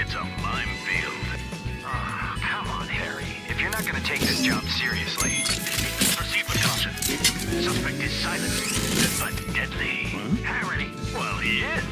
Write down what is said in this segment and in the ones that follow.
it's a minefield. Oh, come on, Harry. If you're not going to take this job seriously, proceed with caution. Suspect is silent, but deadly. Huh? Harry, well, he is.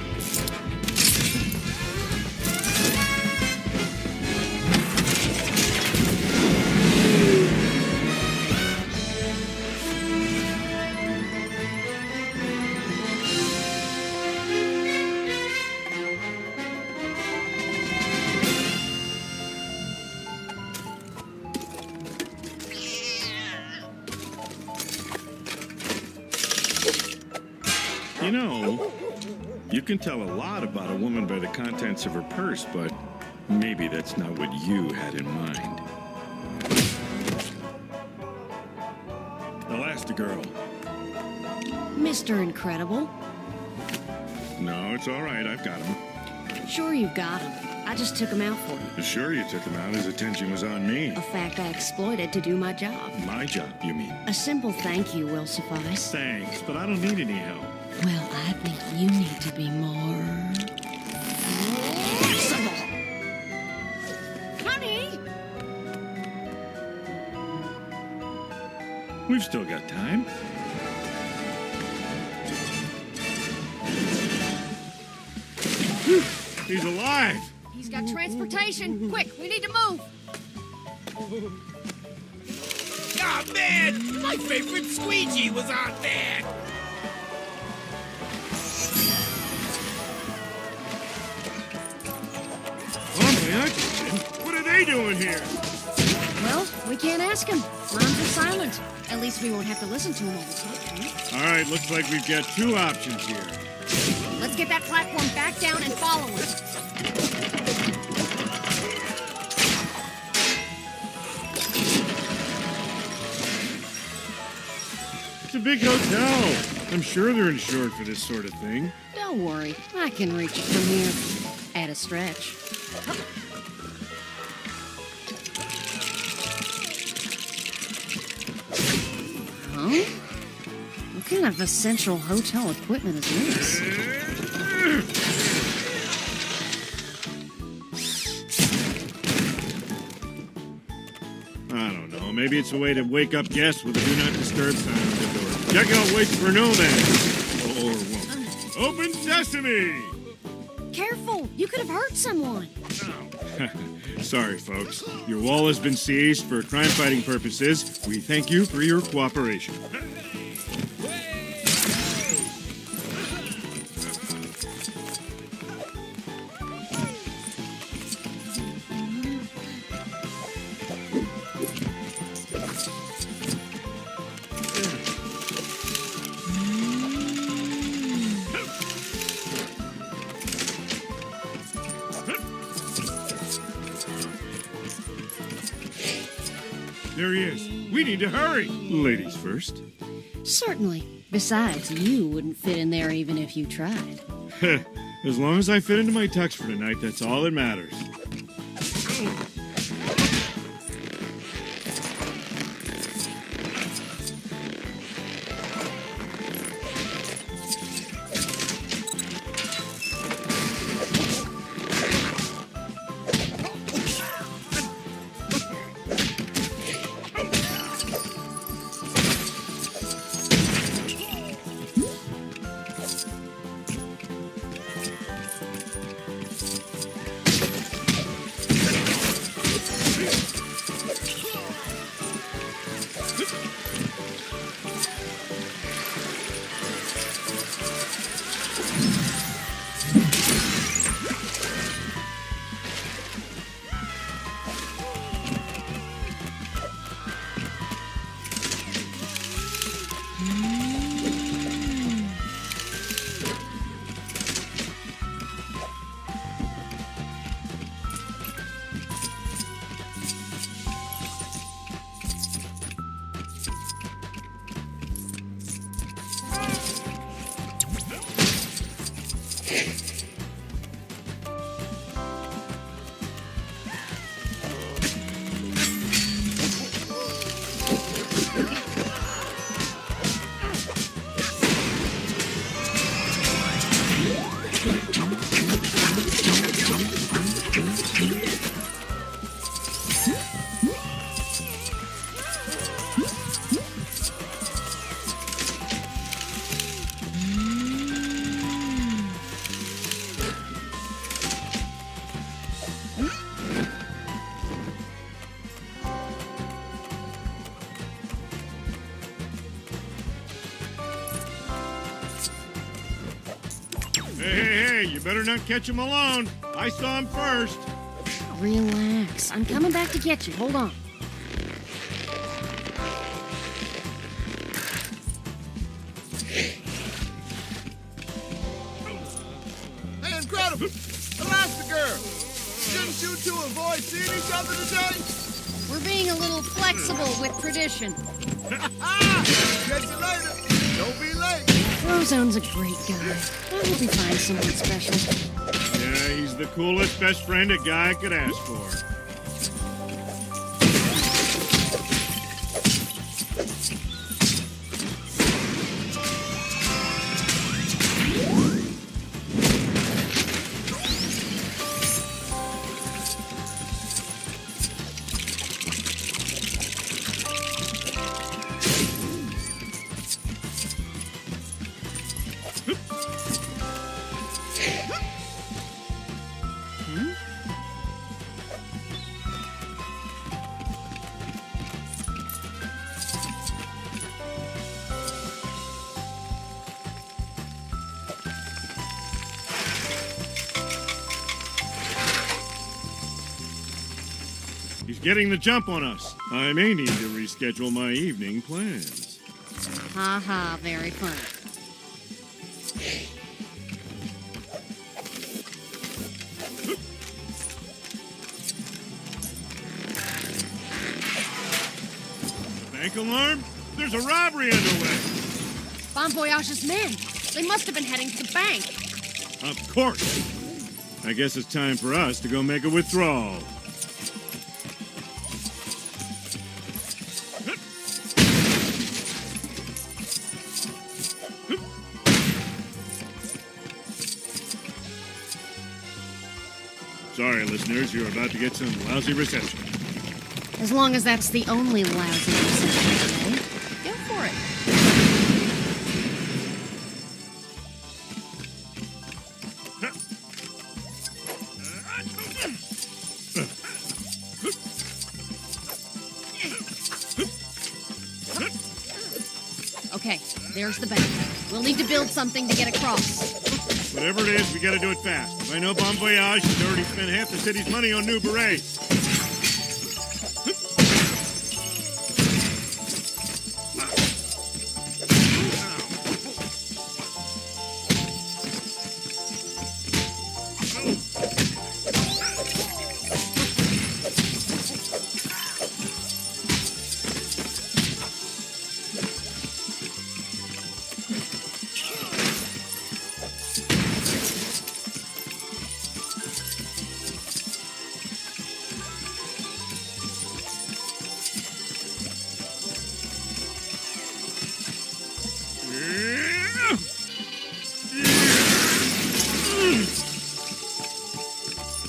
You know, you can tell a lot about a woman by the contents of her purse, but maybe that's not what you had in mind. Elastigirl. Mr. Incredible. No, it's all right. I've got him. Sure you've got him. I just took him out for you. Sure, you took him out. His attention was on me. A fact I exploited to do my job. My job, you mean? A simple thank you will suffice. Thanks, but I don't need any help. Well, I think you need to be more... flexible. Honey! We've still got time. He's alive! He's got transportation. Quick, we need to move. Oh, man! My favorite squeegee was on that! Oh, my oxygen! What are they doing here? Well, we can't ask him. Mimes are silent. At least we won't have to listen to him all the time. All right, looks like we've got two options here. Let's get that platform back down and follow it. It's a big hotel. I'm sure they're insured for this sort of thing. Don't worry, I can reach it from here. At a stretch. Huh? What kind of essential hotel equipment is this? I don't know. Maybe it's a way to wake up guests with a do not disturb sign on the door. Check out waits for no man. Or woman. Open sesame! Careful! You could have hurt someone. Sorry, folks. Your wall has been seized for crime-fighting purposes. We thank you for your cooperation. There he is. We need to hurry. Ladies first. Certainly. Besides, you wouldn't fit in there even if you tried. As long as I fit into my tux for tonight, that's all that matters. Hey, you better not catch him alone. I saw him first. Relax. I'm coming back to get you. Hold on. Hey, incredible! Elastigirl! Shouldn't you two avoid seeing each other today? We're being a little flexible with tradition. Catch you later. Don't be late. Frozone's a great guy. I hope he finds someone special. Yeah, he's the coolest best friend a guy could ask for. He's getting the jump on us. I may need to reschedule my evening plans. Ha ha, very funny. Bank alarm? There's a robbery underway. Bon Voyage's men. They must have been heading to the bank. Of course. I guess it's time for us to go make a withdrawal. Sorry, listeners, you're about to get some lousy reception. As long as that's the only lousy reception today, go for it. Okay, there's the bank. We'll need to build something to get across. Whatever it is, we gotta do it fast. If I know Bon Voyage has already spent half the city's money on new berets.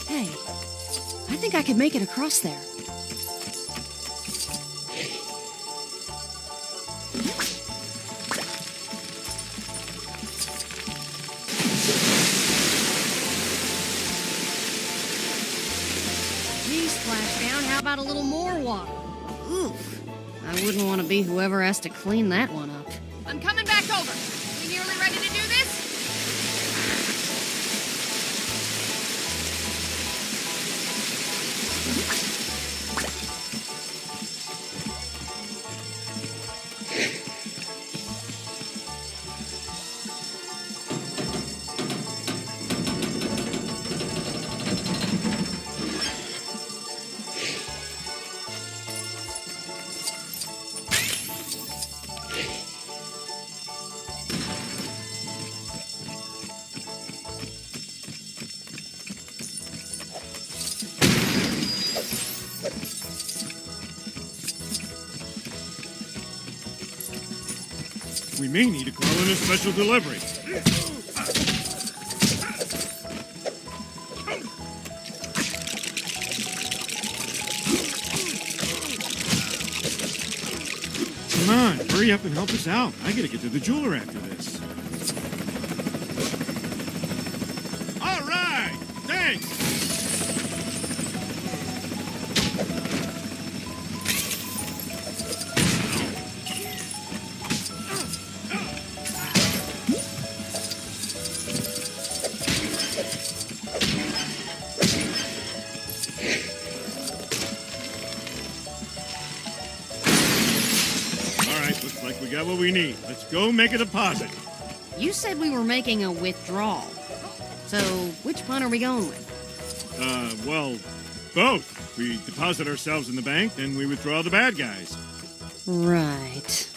Hey, I think I could make it across there. Gee, Splashdown, how about a little more water? Oof. I wouldn't want to be whoever has to clean that one up. I'm coming back over. We nearly ready to do this? We may need to call in a special delivery. Come on, hurry up and help us out. I gotta get to the jeweler after this. All right, thanks. got what we need. Let's go make a deposit. You said we were making a withdrawal. So, which one are we going with? Well, both. We deposit ourselves in the bank, then we withdraw the bad guys. Right.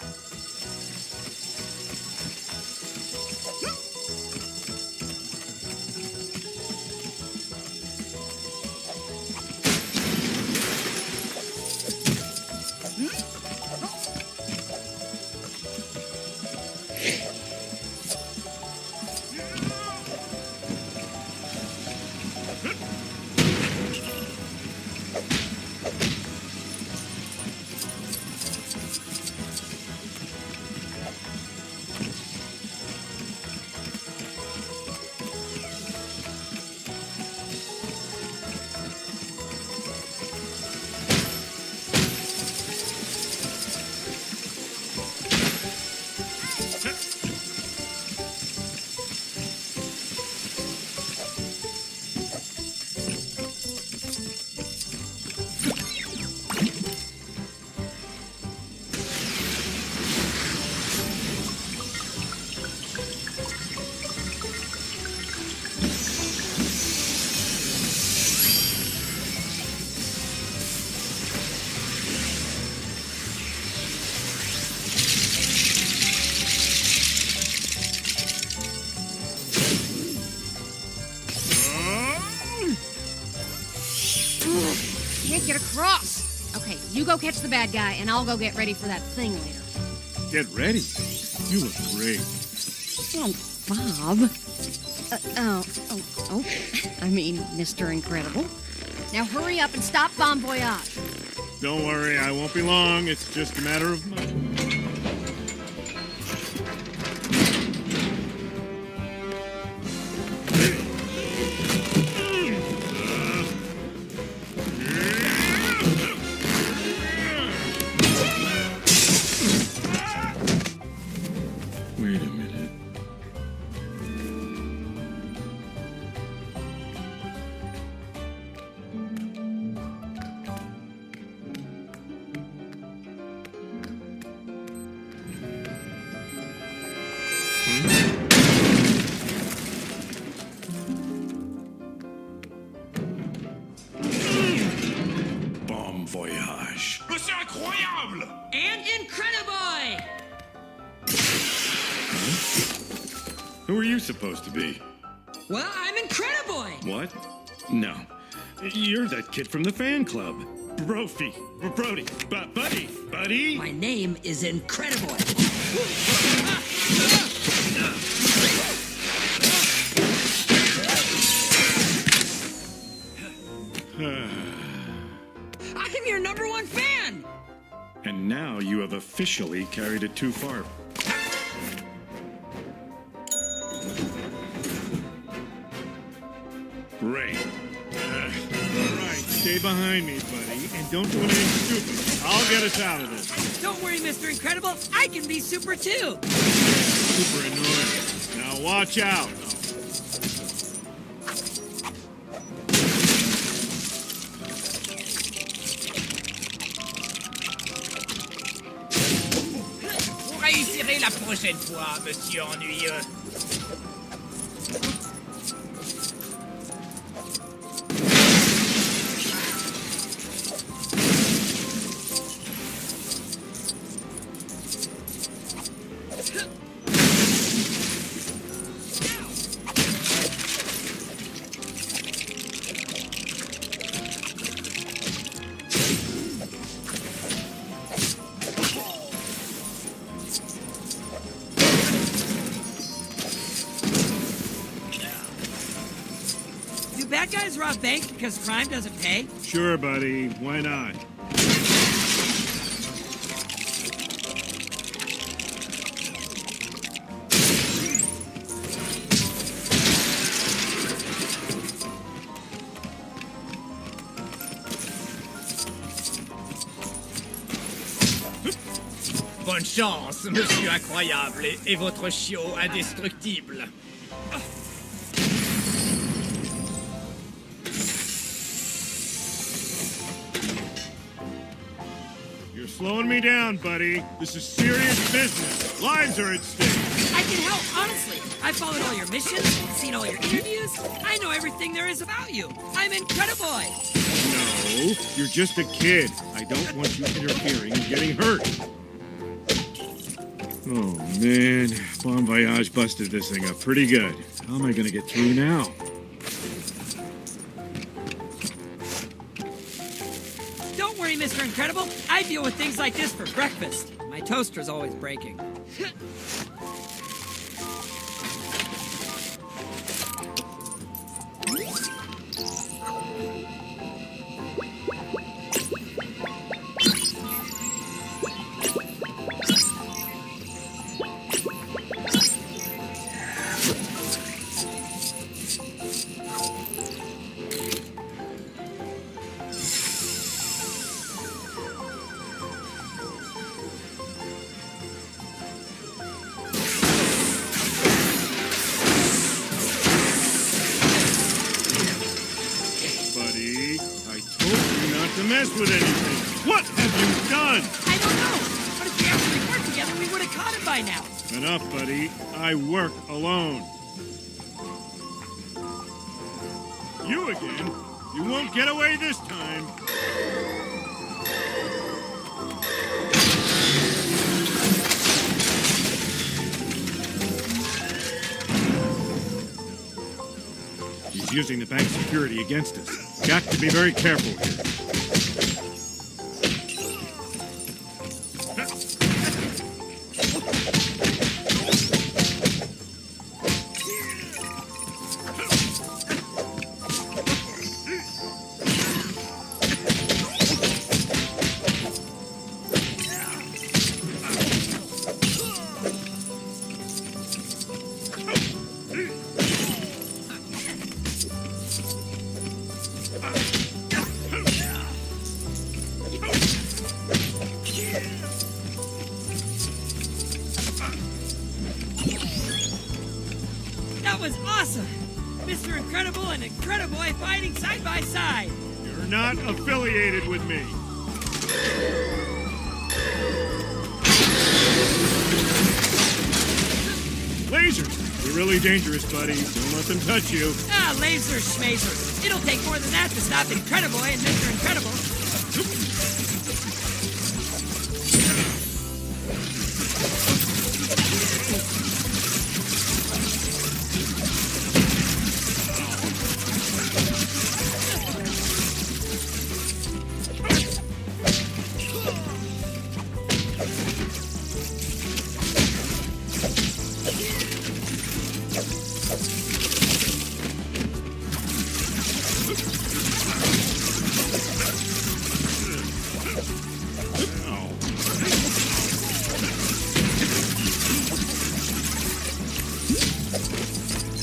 Can't get across. Okay, you go catch the bad guy, and I'll go get ready for that thing later. Get ready. You look great. Oh, Bob. I mean, Mr. Incredible. Now hurry up and stop Bon Voyage. Don't worry, I won't be long. It's just a matter of money. Wait a minute. Bon voyage. Mais c'est incroyable! And Incrediboy! Who are you supposed to be? Well, I'm Incrediboy! What? No. You're that kid from the fan club. Brody. Buddy. My name is Incrediboy. I'm your #1 fan! And now you have officially carried it too far. Great. All right, stay behind me, buddy, and don't do anything stupid. I'll get us out of this. Don't worry, Mr. Incredible. I can be super too. Super annoying. Now watch out. Vous réussirez la prochaine fois, monsieur ennuyeux. Do bad guys rob banks because crime doesn't pay? Sure, buddy. Why not? Bonne chance, monsieur incroyable, et votre chiot indestructible. You're slowing me down, buddy. This is serious business. Lives are at stake. I can help, honestly. I followed all your missions, seen all your interviews. I know everything there is about you. I'm Incrediboy. No, you're just a kid. I don't want you interfering and getting hurt. Oh, man. Bon Voyage busted this thing up pretty good. How am I going to get through now? Don't worry, Mr. Incredible. I deal with things like this for breakfast. My toaster's always breaking. To mess with anything. What have you done? I don't know. But if we actually worked together, we would have caught him by now. Enough, buddy. I work alone. You again? You won't get away this time. He's using the bank security against us. Got to be very careful here. That was awesome! Mr. Incredible and Incrediboy fighting side by side! You're not affiliated with me. Lasers! They're really dangerous, buddy. Don't let them touch you. Ah, laser schmazer. It'll take more than that to stop Incrediboy and Mr. Incredible.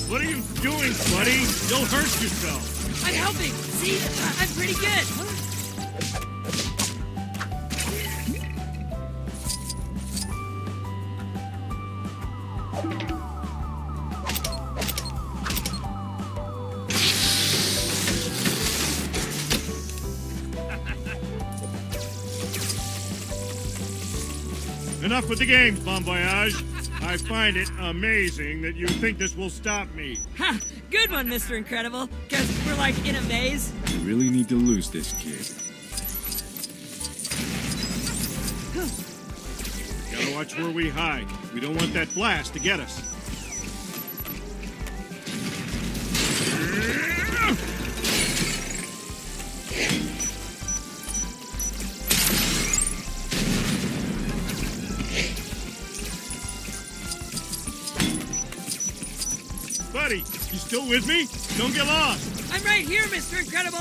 What are you doing, buddy? You'll hurt yourself. I'm helping. See? I'm pretty good. Enough with the games, Bon Voyage. I find it amazing that you think this will stop me. Ha! Good one, Mr. Incredible. Because we're like in a maze. You really need to lose this kid. Gotta watch where we hide. We don't want that blast to get us. Buddy, you still with me? Don't get lost. I'm right here, Mr. Incredible.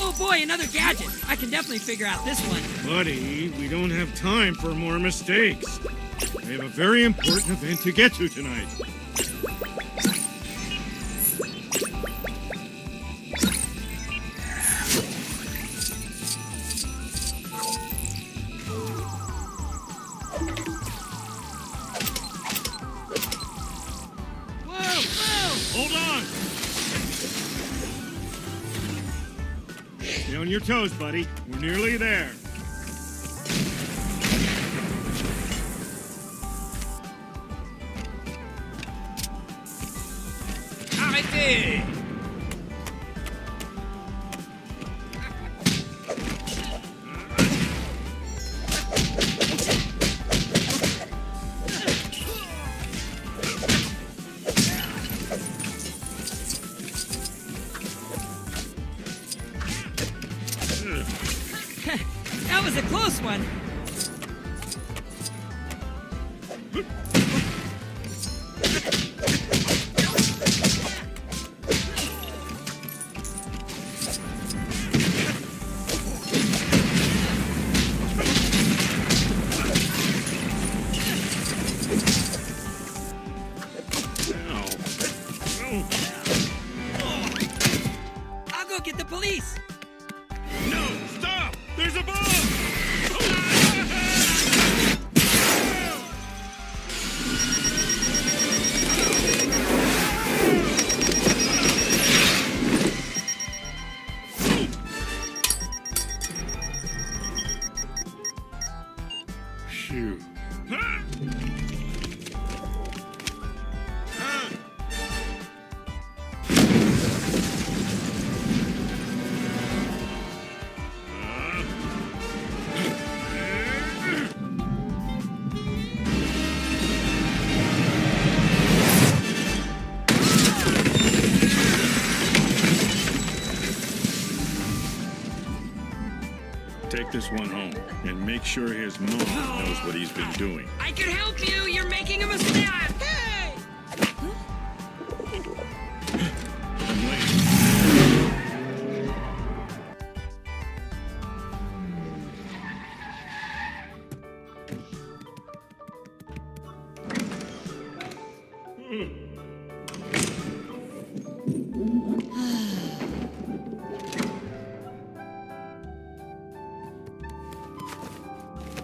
Oh boy, another gadget. I can definitely figure out this one. Buddy, we don't have time for more mistakes. I have a very important event to get to tonight. on your toes, buddy. We're nearly there. Arrêtez! That was a close one. I'll go get the police. No, stop! There's a bomb! Phew. Take this one home and make sure his mom knows what he's been doing. I can help you. You're making a mistake. Hey! I'm late.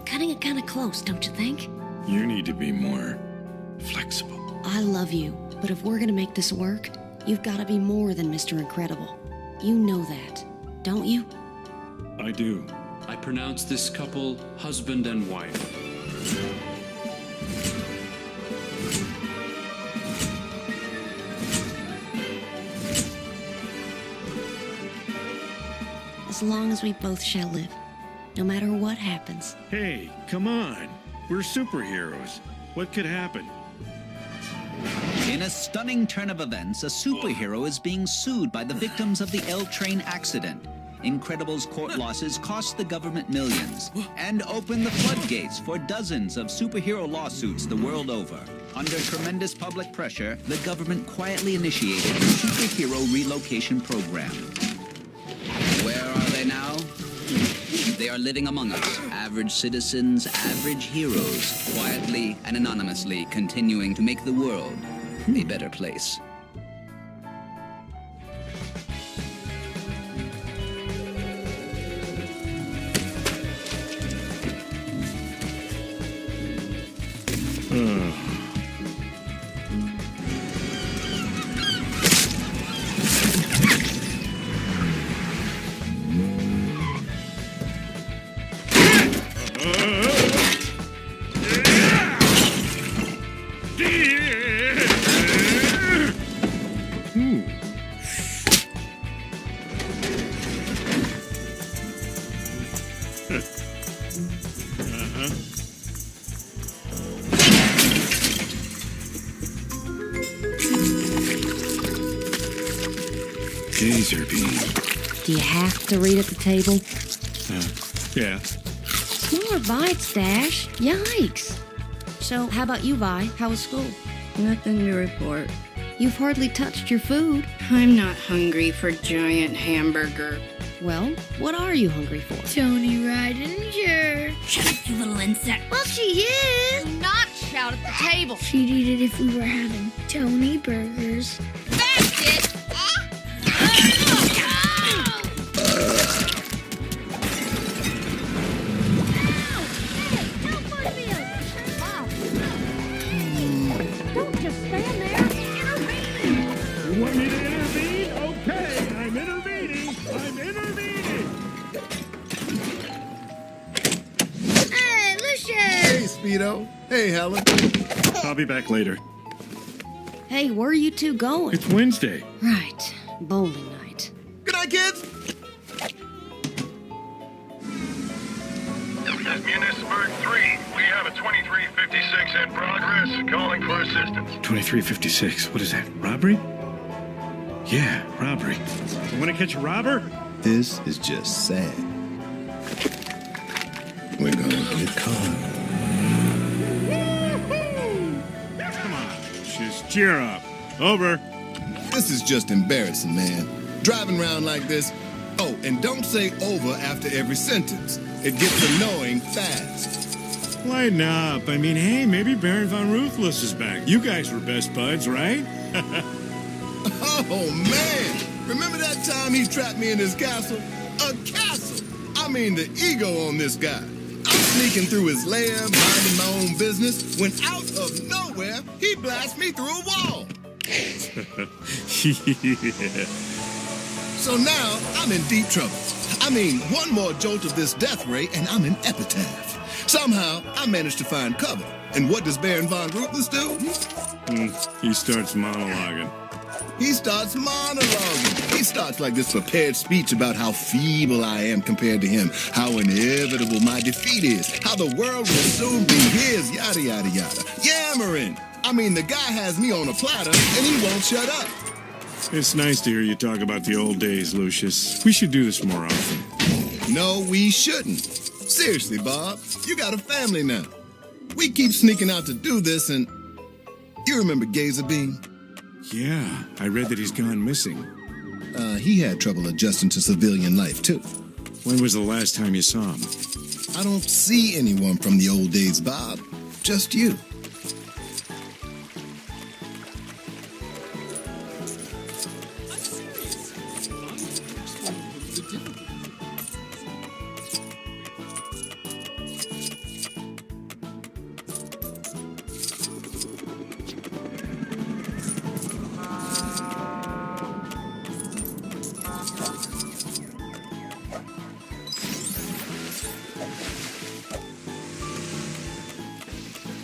Cutting it kind of close, don't you think? You need to be more flexible. I love you, but if we're gonna make this work, you've got to be more than Mr. Incredible. You know that, don't you? I do. I pronounce this couple husband and wife. As long as we both shall live, no matter what happens. Hey, come on. We're superheroes. What could happen? In a stunning turn of events, a superhero is being sued by the victims of the L train accident. Incredible's court losses cost the government millions and opened the floodgates for dozens of superhero lawsuits the world over. Under tremendous public pressure, the government quietly initiated the superhero relocation program. Where are they now? They are living among us, average citizens, average heroes, quietly and anonymously continuing to make the world a better place. Gazerbeam. Do you have to read at the table? Yeah. Smaller bites, Dash. Yikes. So, how about you, Vi? How was school? Nothing to report. You've hardly touched your food. I'm not hungry for giant hamburger. Well, what are you hungry for? Tony Ridinger. Shut up, you little insect. Well, she is. Do not shout at the table. She'd eat it if we were having Tony burgers. That's it. Don't just stand there. Intervene. You want me to intervene? Okay, I'm intervening. I'm intervening. Vito. Hey, Helen. I'll be back later. Hey, where are you two going? It's Wednesday. Right. Bowling night. Good night, kids. Munisburg 3, we have a 2356 in progress, calling for assistance. 2356. What is that? Robbery? Yeah, robbery. You want to catch a robber? This is just sad. We're gonna get caught. Come on, just cheer up. Over. This is just embarrassing, man. Driving around like this. Oh, and don't say over after every sentence. It gets annoying fast. Lighten up. I mean, hey, maybe Baron Von Ruthless is back. You guys were best buds, right? Oh, man. Remember that time he trapped me in his castle? A castle! I mean, the ego on this guy. I'm sneaking through his lair, minding my own business, when out of nowhere, he blasts me through a wall. Yeah. So now, I'm in deep trouble. I mean, one more jolt of this death ray, and I'm an epitaph. Somehow, I managed to find cover. And what does Baron Von Ruthless do? He starts monologuing. He starts monologuing. He starts like this prepared speech about how feeble I am compared to him, how inevitable my defeat is, how the world will soon be his, yada, yada, yada. Yammering. I mean, the guy has me on a platter, and he won't shut up. It's nice to hear you talk about the old days, Lucius. We should do this more often. No, we shouldn't. Seriously, Bob, you got a family now. We keep sneaking out to do this, and you remember Gazerbeam? Yeah, I read that he's gone missing. He had trouble adjusting to civilian life, too. When was the last time you saw him? I don't see anyone from the old days, Bob. Just you.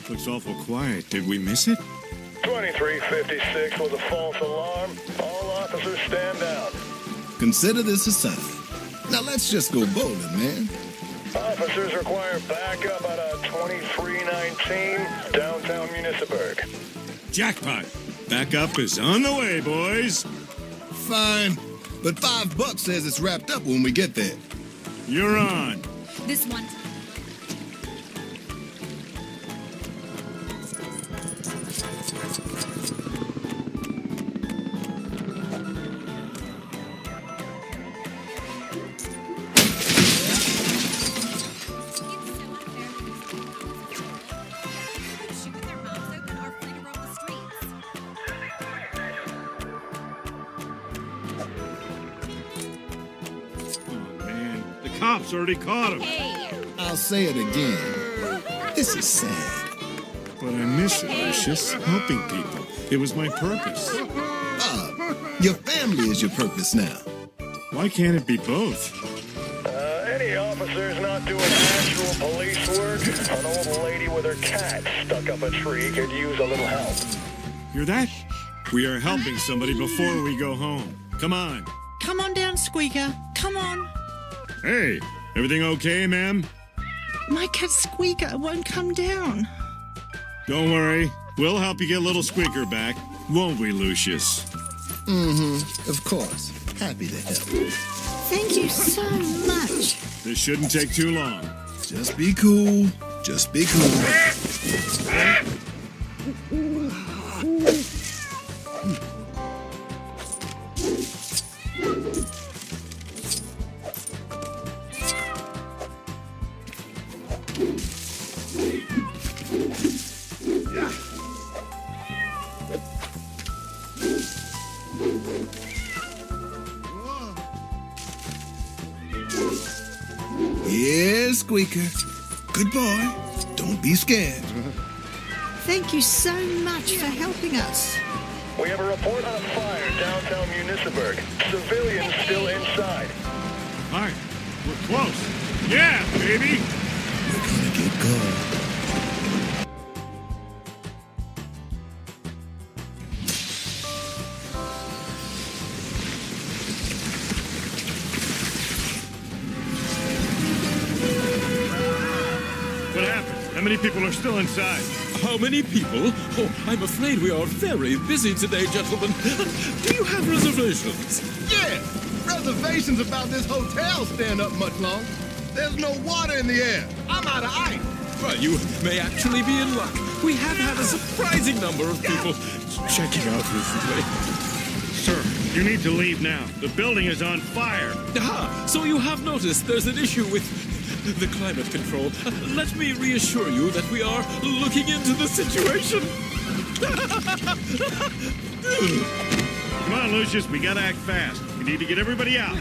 Looks awful quiet. Did we miss it? 2356 was a false alarm. All officers stand down. Consider this a sign. Now let's just go bowling, man. Officers require backup at a 2319 downtown Munisburg. Jackpot. Backup is on the way, boys. Fine. But $5 says it's wrapped up when we get there. You're on. This one. Cops already caught him. I'll say it again. This is sad. But I miss it, Lucius. Helping people. It was my purpose. Bob, your family is your purpose now. Why can't it be both? Any officers not doing actual police work? An old lady with her cat stuck up a tree could use a little help. Hear that? We are helping somebody before we go home. Come on. Come on down, Squeaker. Come on. Hey, everything okay, ma'am? My cat Squeaker won't come down. Don't worry. We'll help you get little Squeaker back. Won't we, Lucius? Mm-hmm. Of course. Happy to help. Thank you so much. This shouldn't take too long. Just be cool. Just be cool. Yeah, Squeaker. Good boy. Don't be scared. Thank you so much for helping us. We have a report on a fire downtown Munisburg. Civilians still inside. All right, we're close. Yeah, baby. We're gonna get going. How many people are still inside? How many people? Oh, I'm afraid we are very busy today, gentlemen. Do you have reservations? Yeah! Reservations about this hotel stand up much longer. There's no water in the air. I'm out of ice. Well, you may actually be in luck. We have had a surprising number of people checking out recently. Sir, you need to leave now. The building is on fire. Ah, so you have noticed there's an issue with the climate control. Let me reassure you that we are looking into the situation. Come on, Lucius, we gotta act fast. We need to get everybody out.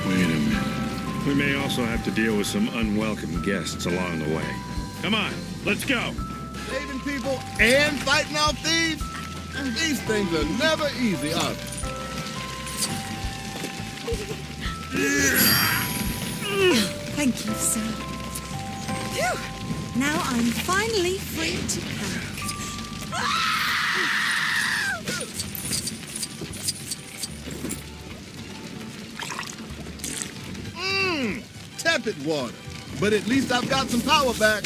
Wait a minute. We may also have to deal with some unwelcome guests along the way. Come on, let's go. Saving people and fighting off thieves? These things are never easy, are they? Thank you, sir. Phew! Now I'm finally free to Tepid water. But at least I've got some power back.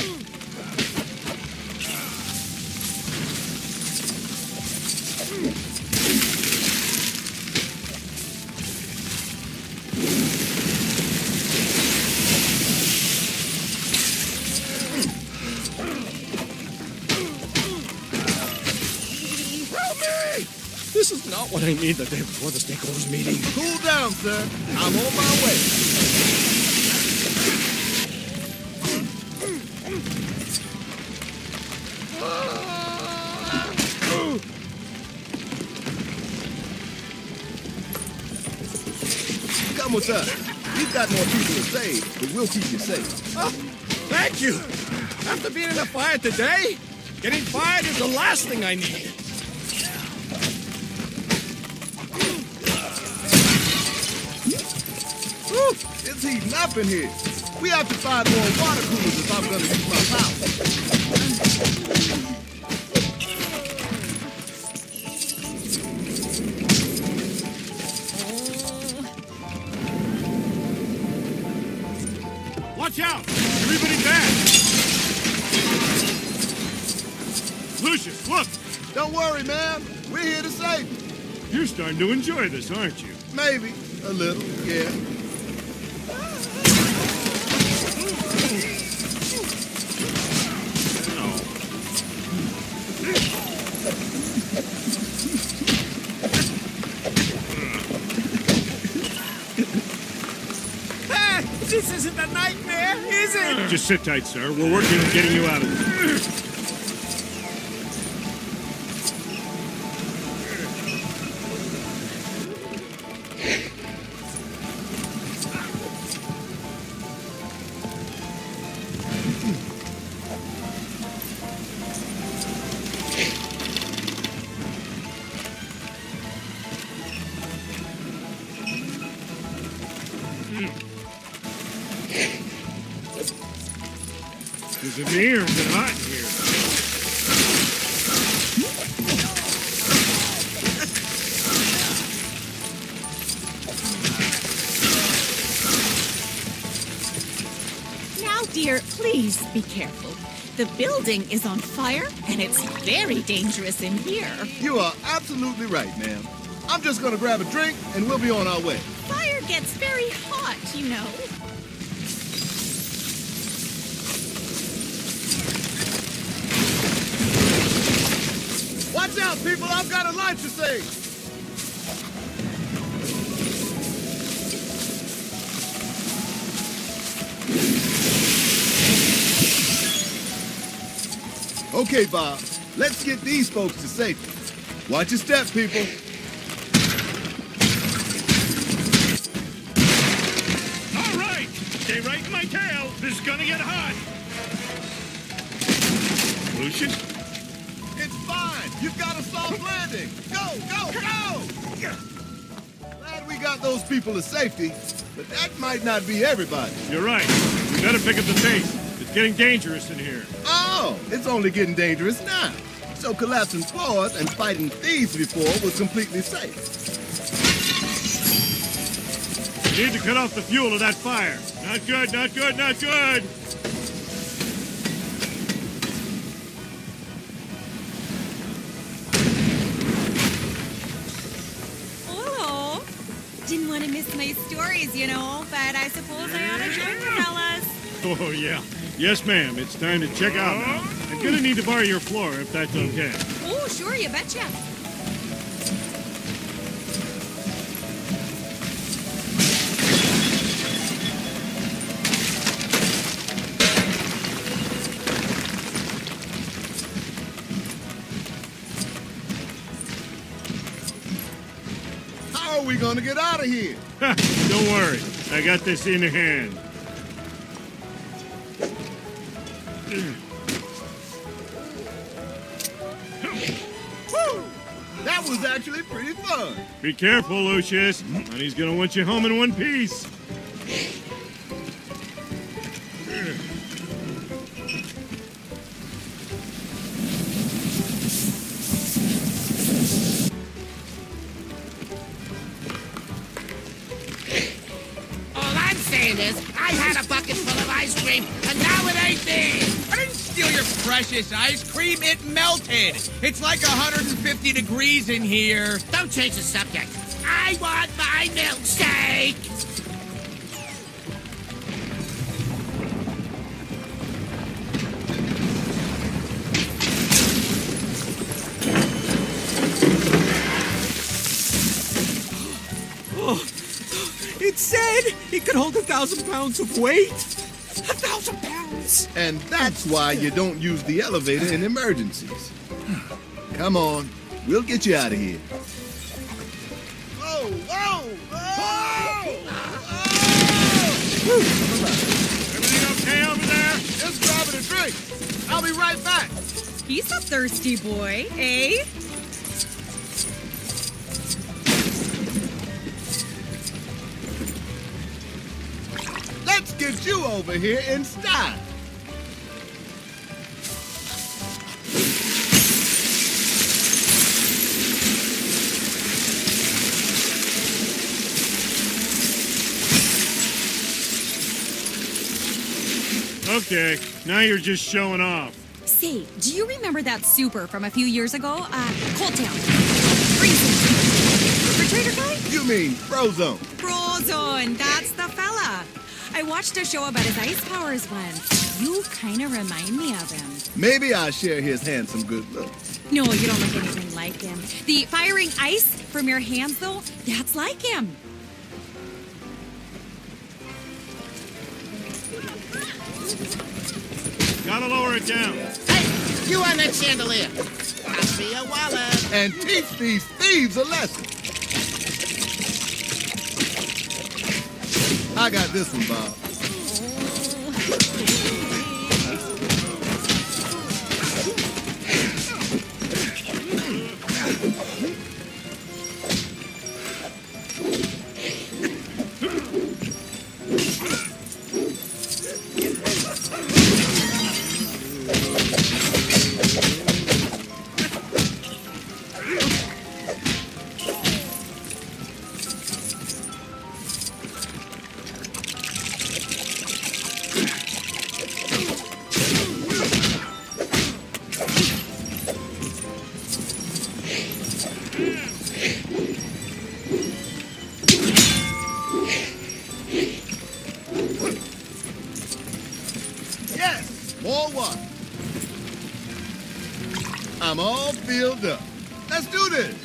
This is not what I need the day before the stakeholders meeting. Cool down, sir. I'm on my way. Come with us. We've got more people to save, but we'll keep you safe. Oh, thank you. After being in a fire today, getting fired is the last thing I need. Whew, it's heating up in here. We have to find more water coolers if I'm going to use my power. Watch out! Everybody back! Lucius, look! Don't worry, man. We're here to save you. You're starting to enjoy this, aren't you? Maybe. A little, yeah. This isn't a nightmare, is it? Just sit tight, sir. We're working on getting you out of this. It's in the air, it's hot in here. Now, dear, please be careful. The building is on fire, and it's very dangerous in here. You are absolutely right, ma'am. I'm just going to grab a drink, and we'll be on our way. Fire gets very hot, you know. Watch out, people! I've got a light to save! Okay, Bob. Let's get these folks to safety. Watch your step, people. All right! Stay right in my tail. This is gonna get hot. Lucius? It's fine. You've got a soft landing. Go, go, go! Glad we got those people to safety, but that might not be everybody. You're right. We better pick up the pace. It's getting dangerous in here. Oh, it's only getting dangerous now. So collapsing floors and fighting thieves before was completely safe. We need to cut off the fuel of that fire. Not good, not good, not good. miss my stories, you know, but I suppose I ought to join the fellas. Oh, yeah. Yes, ma'am. It's time to check out now. I'm gonna need to borrow your floor, if that's okay. Oh, sure, you betcha. How are we gonna get out of here? Don't worry. I got this in hand. That was actually pretty fun. Be careful, Lucius. Honey's gonna want you home in one piece. All I'm saying is, I had a bucket full of ice cream, and now it ain't there. I didn't steal your precious ice cream. It melted. It's like 150 degrees in here. Don't change the subject. I want my milkshake. Oh, it said it could hold 1,000 pounds of weight. 1,000 pounds. And that's why you don't use the elevator in emergencies. Come on, we'll get you out of here. Whoa, whoa, whoa! Everything okay over there? Just grabbing a drink. I'll be right back. He's a thirsty boy, eh? Let's get you over here in style. Okay, now you're just showing off. Say, do you remember that super from a few years ago? Cold Town. Freezing. Refrigerator guy? You mean Frozone? Frozone, that's the fella. I watched a show about his ice powers once. You kind of remind me of him. Maybe I'll share his handsome good looks. No, you don't look anything like him. The firing ice from your hands, though, that's like him. Gotta lower it down. Hey, you on that chandelier. Pass me a wallet. And teach these thieves a lesson. I got this one, Bob. More water. I'm all filled up. Let's do this.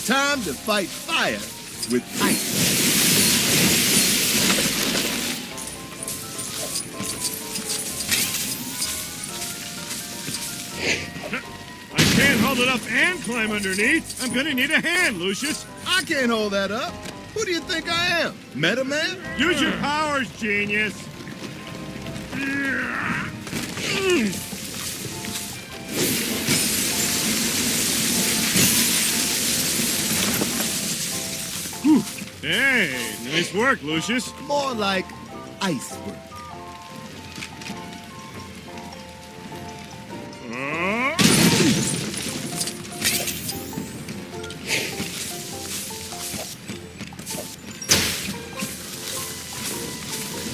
Time to fight fire with ice. Hold it up and climb underneath. I'm gonna need a hand, Lucius. I can't hold that up. Who do you think I am? Meta Man? Use your powers, genius. Whew. Hey, nice work, Lucius. More like ice work.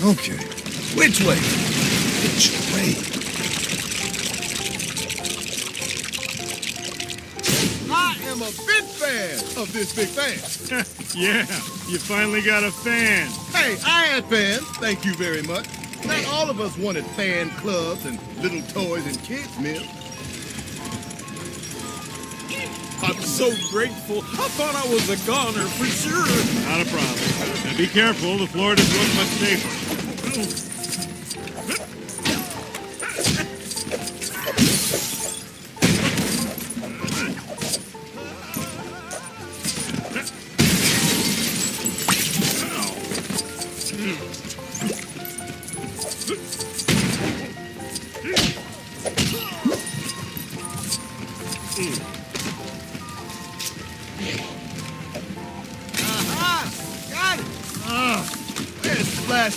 Okay. Which way? Which way? I am a big fan of this big fan. Yeah, you finally got a fan. Hey, I had fans. Thank you very much. Not all of us wanted fan clubs and little toys and kids' meals. I'm so grateful. I thought I was a goner for sure. Not a problem. Now be careful, the floor doesn't look much safer.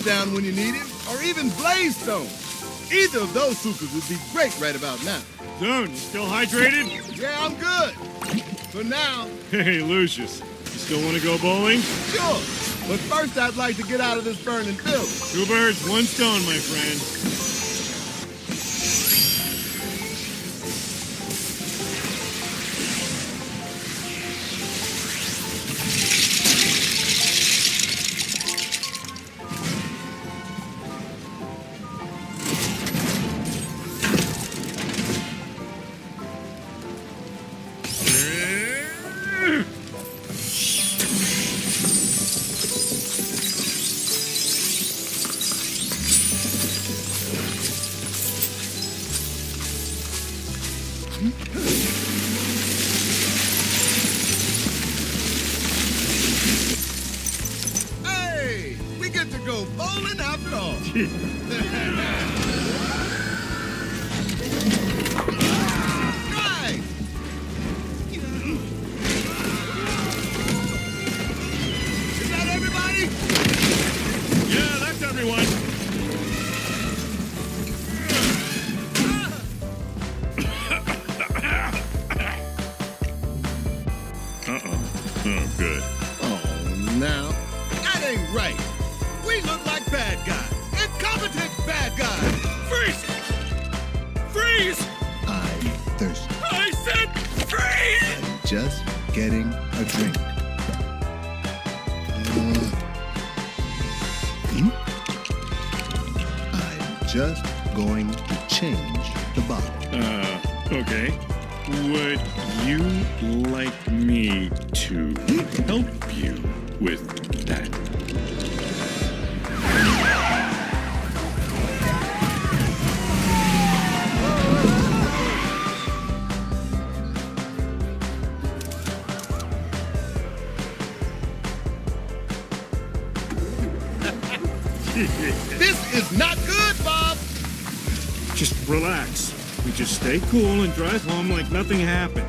Down when you need it, or even Blazestone. Either of those supers would be great right about now. Zone, you still hydrated? Yeah, I'm good. For now. Hey, Lucius, you still want to go bowling? Sure, but first I'd like to get out of this burning building. 2 birds, 1 stone, my friend. Hey, we get to go bowling after all. Right. Is that everybody? Yeah, that's everyone. Oh, good. Oh, now, that ain't right. We look like bad guys. Incompetent bad guys. Freeze! Freeze! I'm thirsty. I said freeze! I'm just getting a drink. I'm just going to change the bottle. Okay. Would you like me to help you with that? This is not good, Bob. Just relax. We just stay cool and drive home like nothing happened.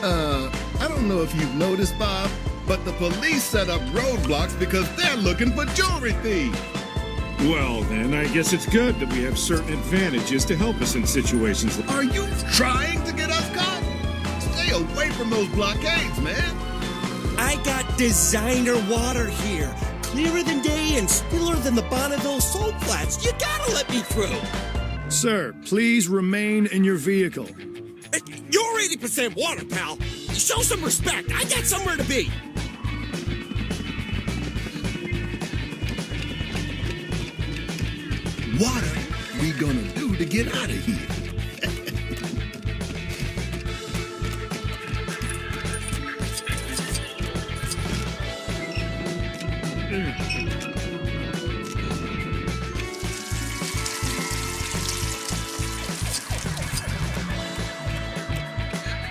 I don't know if you've noticed, Bob, but the police set up roadblocks because they're looking for jewelry thieves. Well, then, I guess it's good that we have certain advantages to help us in situations like... Are you trying to get us caught? Stay away from those blockades, man. I got designer water here. Clearer than day and stiller than the Bonneville salt flats. You gotta let me through. Sir, please remain in your vehicle. You're 80% water, pal. Show some respect. I got somewhere to be. What are we gonna do to get out of here?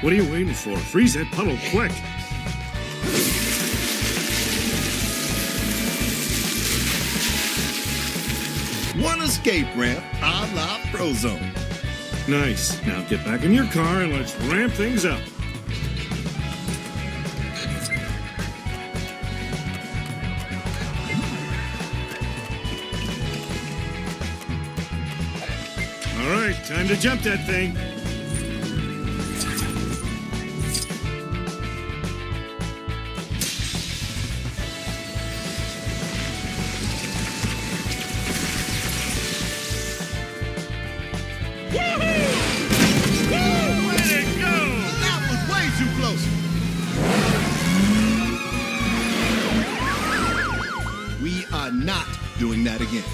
What are you waiting for? Freeze that puddle quick. One escape ramp a la Frozone. Nice. Now get back in your car and let's ramp things up. All right, time to jump that thing. doing that again.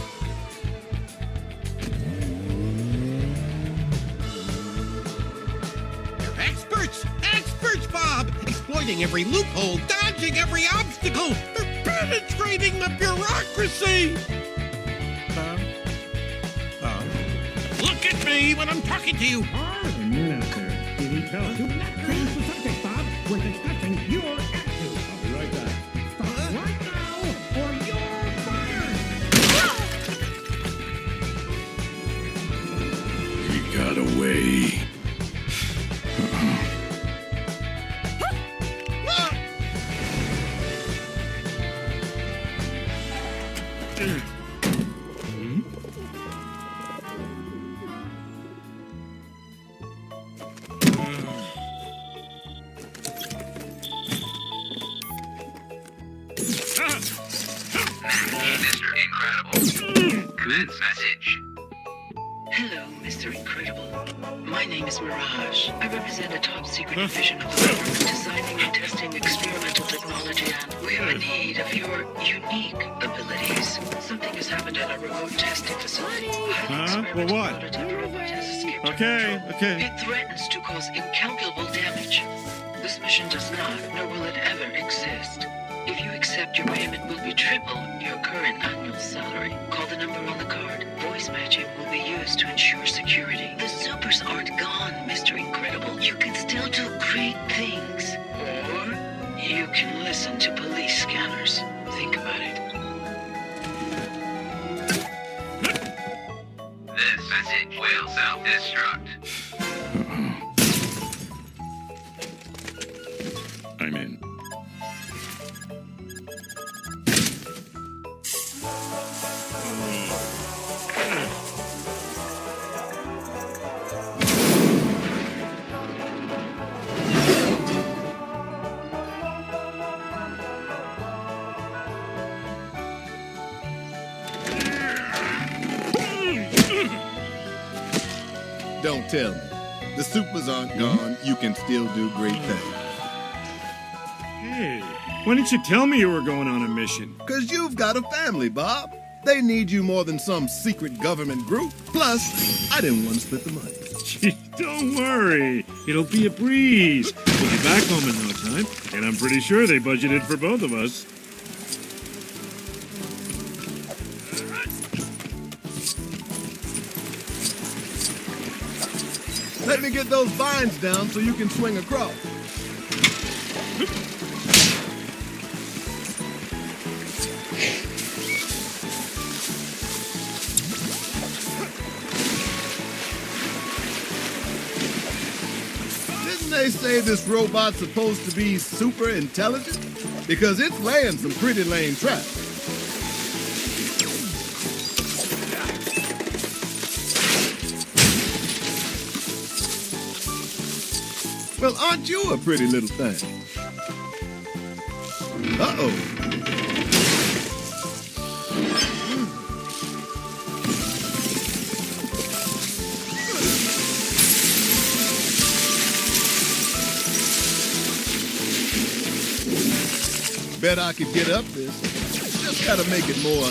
Experts, Bob! Exploiting every loophole, dodging every obstacle, penetrating the bureaucracy! Bob? Look at me when I'm talking to you! And you're out there. You need help. Do not change the subject, Bob. We're discussing your attitude. I'll be right back. Stop right now, or you're fired! He got away. Mr. Incredible. Commence message. Hello, Mr. Incredible. My name is Mirage. I represent a top-secret division of the government designing and testing experimental technology, and we are in need of your unique abilities. Something has happened at a remote testing facility. Well, what? Okay. It threatens to cause incalculable damage. This mission does not, nor will it ever exist. If you accept, your payment will be triple your current annual salary. Call the number on the card. Voice matching will be used to ensure security. The supers aren't gone, Mr. Incredible. You can still do great things. Or you can listen to police scanners. Think about it. This message will self-destruct. I'm in. Don't tell me. The supers aren't gone. You can still do great things. Hey, why didn't you tell me you were going on a mission? Because you've got a family, Bob. They need you more than some secret government group. Plus, I didn't want to split the money. Gee, don't worry. It'll be a breeze. We'll be back home in no time, and I'm pretty sure they budgeted for both of us. Let me get those vines down so you can swing across. Didn't they say this robot's supposed to be super intelligent? Because it's laying some pretty lame traps. Well, aren't you a pretty little thing? Uh-oh. Bet I could get up this. Just gotta make it more.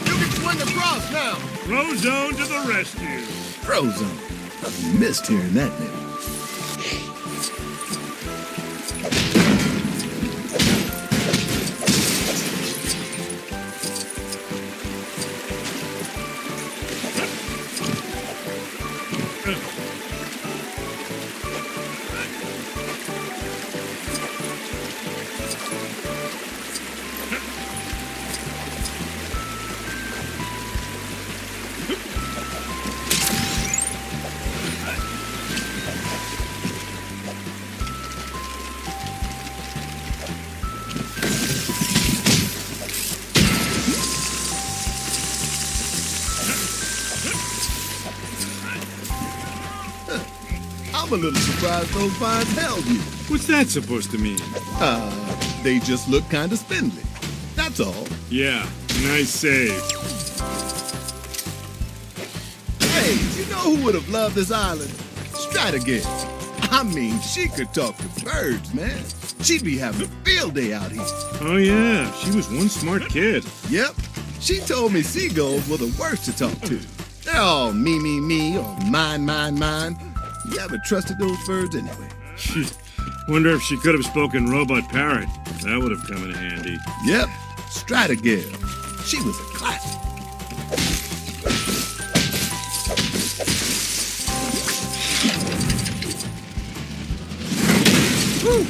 You can swing across now. Frozone to the rescue. Frozone. I missed hearing that name. I'm a little surprised those vines held you. What's that supposed to mean? They just look kind of spindly. That's all. Yeah, nice save. Hey, you know who would have loved this island? Elastigirl. I mean, she could talk to birds, man. She'd be having a field day out here. Oh, yeah. She was one smart kid. Yep. She told me seagulls were the worst to talk to. They're all me, or mine. You ever trusted those birds anyway? Wonder if she could have spoken robot parrot. That would have come in handy. Yep. Elastigirl. She was a classic. Whew.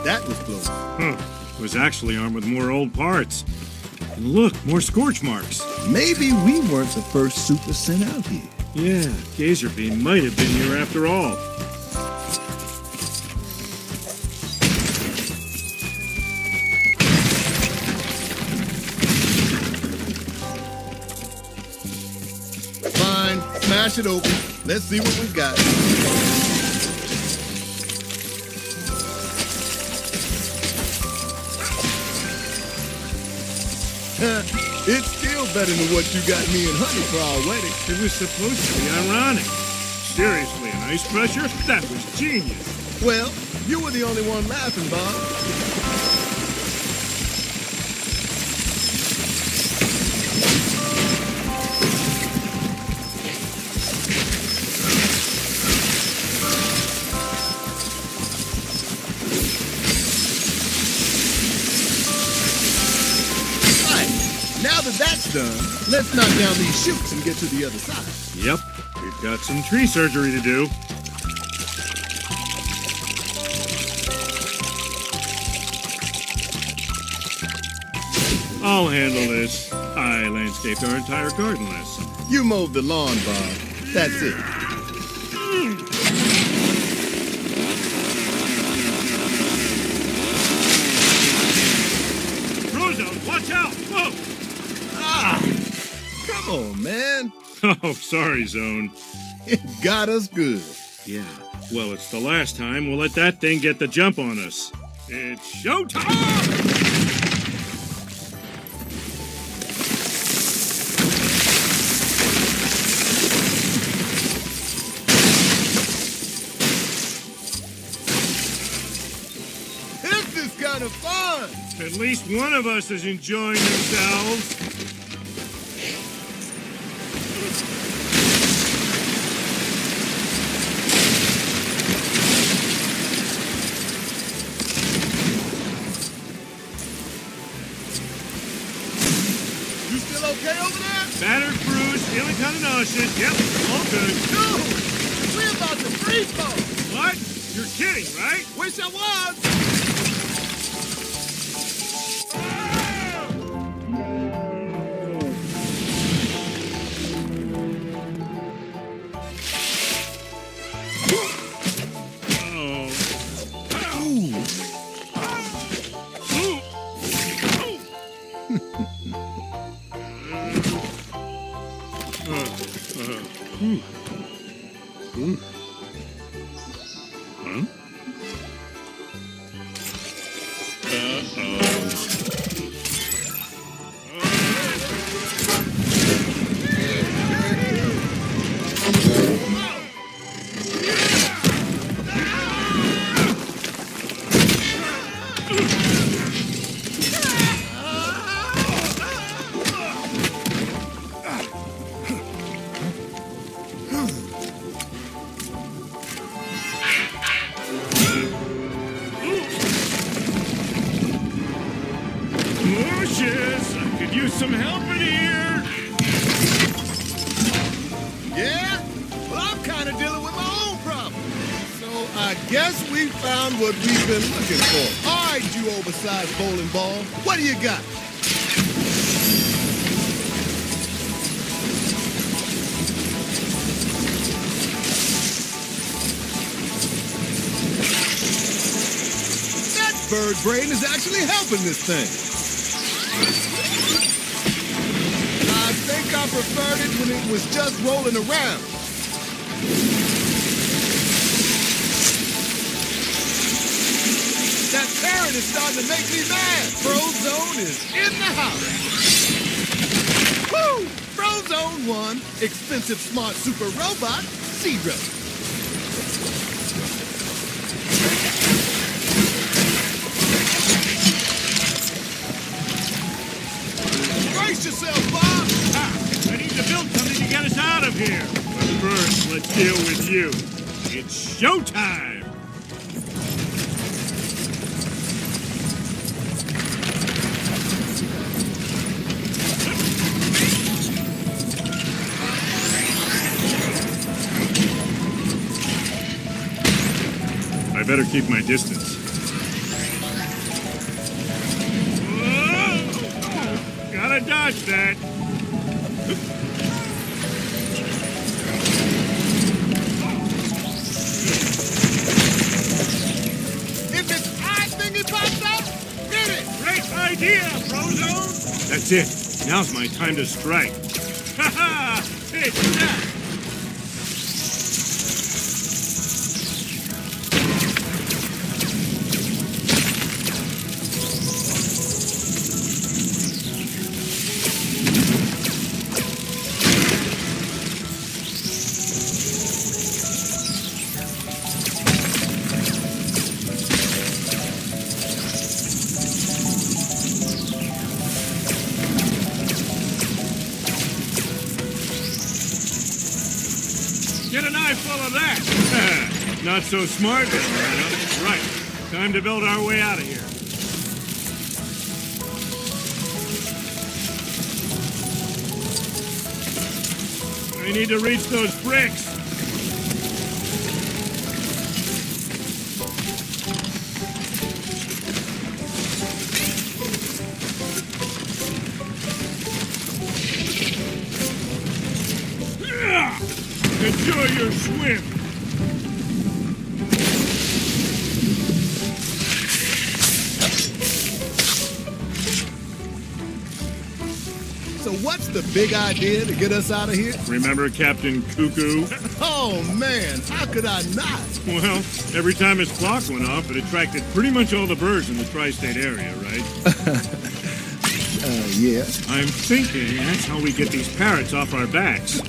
That was close. Huh. It was actually armed with more old parts. And look, more scorch marks. Maybe we weren't the first super sent out here. Yeah, Gazerbeam might have been here after all. Fine, smash it open. Let's see what we've got. It's still better than what you got me and Honey for our wedding. It was supposed to be ironic. Seriously, an ice crusher? That was genius. Well, you were the only one laughing, Bob. Now that that's done, let's knock down these chutes and get to the other side. Yep, we've got some tree surgery to do. I'll handle this. I landscaped our entire garden last summer. You mowed the lawn, Bob. That's it. Frozone, watch out! Whoa! Come on, man. Oh, sorry, Zone. It got us good. Yeah, well, it's the last time we'll let that thing get the jump on us. It's showtime! This is kind of fun. At least one of us is enjoying themselves. You still okay over there? Battered, bruised, feeling kind of nauseous. Yep, all good. Dude, we're about to freeze though. What? You're kidding, right? Wish I was. Lucius, I could use some help in here. Yeah? Well, I'm kind of dealing with my own problem. So I guess we found what we've been looking for. All right, you oversized bowling ball. What do you got? That bird brain is actually helping this thing. I think I preferred it when it was just rolling around. is starting to make me mad. Frozone is in the house. Woo! Frozone 1, expensive smart super robot, 0. Brace yourself, Bob! I need to build something to get us out of here. But first, let's deal with you. It's showtime! I better keep my distance. Whoa! Gotta dodge that. If this eye thingy pops out, hit it! Great idea, Frozone! That's it. Now's my time to strike. Ha ha! Take that! Get an eyeful of that! Not so smart, Edna. Right. Time to build our way out of here. I need to reach those bricks. Enjoy your swim. So what's the big idea to get us out of here? Remember Captain Cuckoo? Oh, man, how could I not? Well, every time his clock went off, it attracted pretty much all the birds in the tri-state area, right? Yeah. I'm thinking that's how we get these parrots off our backs.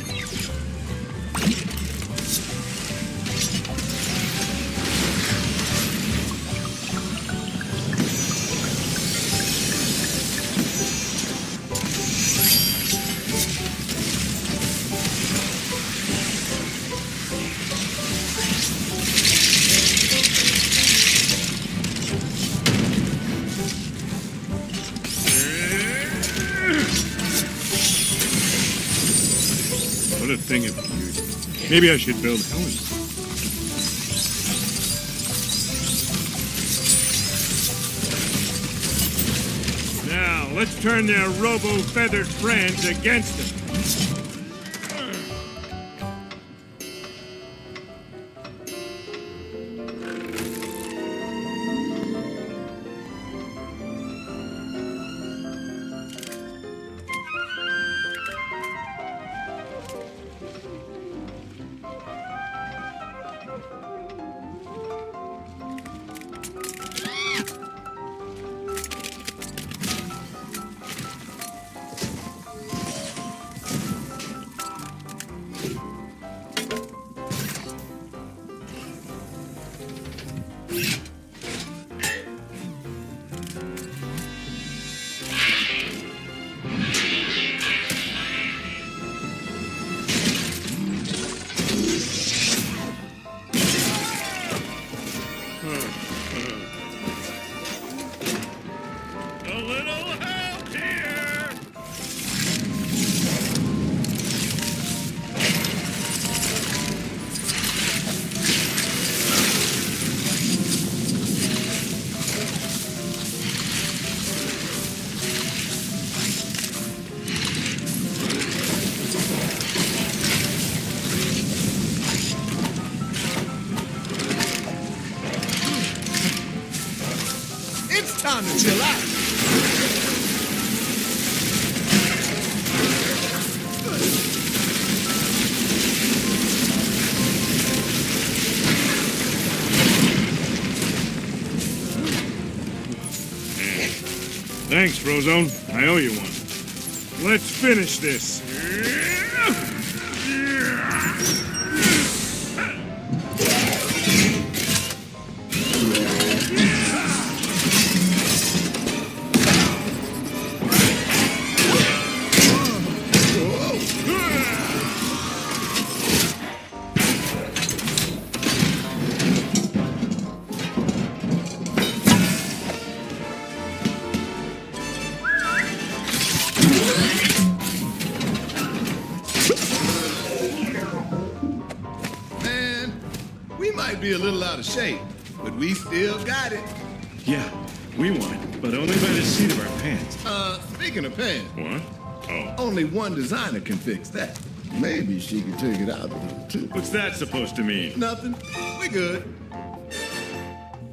What a thing of beauty. Maybe I should build Helen. Now, let's turn their robo-feathered friends against them. Time to chill out. Thanks, Frozone. I owe you one. Let's finish this. Be a little out of shape, but we still got it. Yeah, we won, but only by the seat of our pants. Speaking of pants. What? Oh. Only one designer can fix that. Maybe she can take it out a little, too. What's that supposed to mean? Nothing. We good.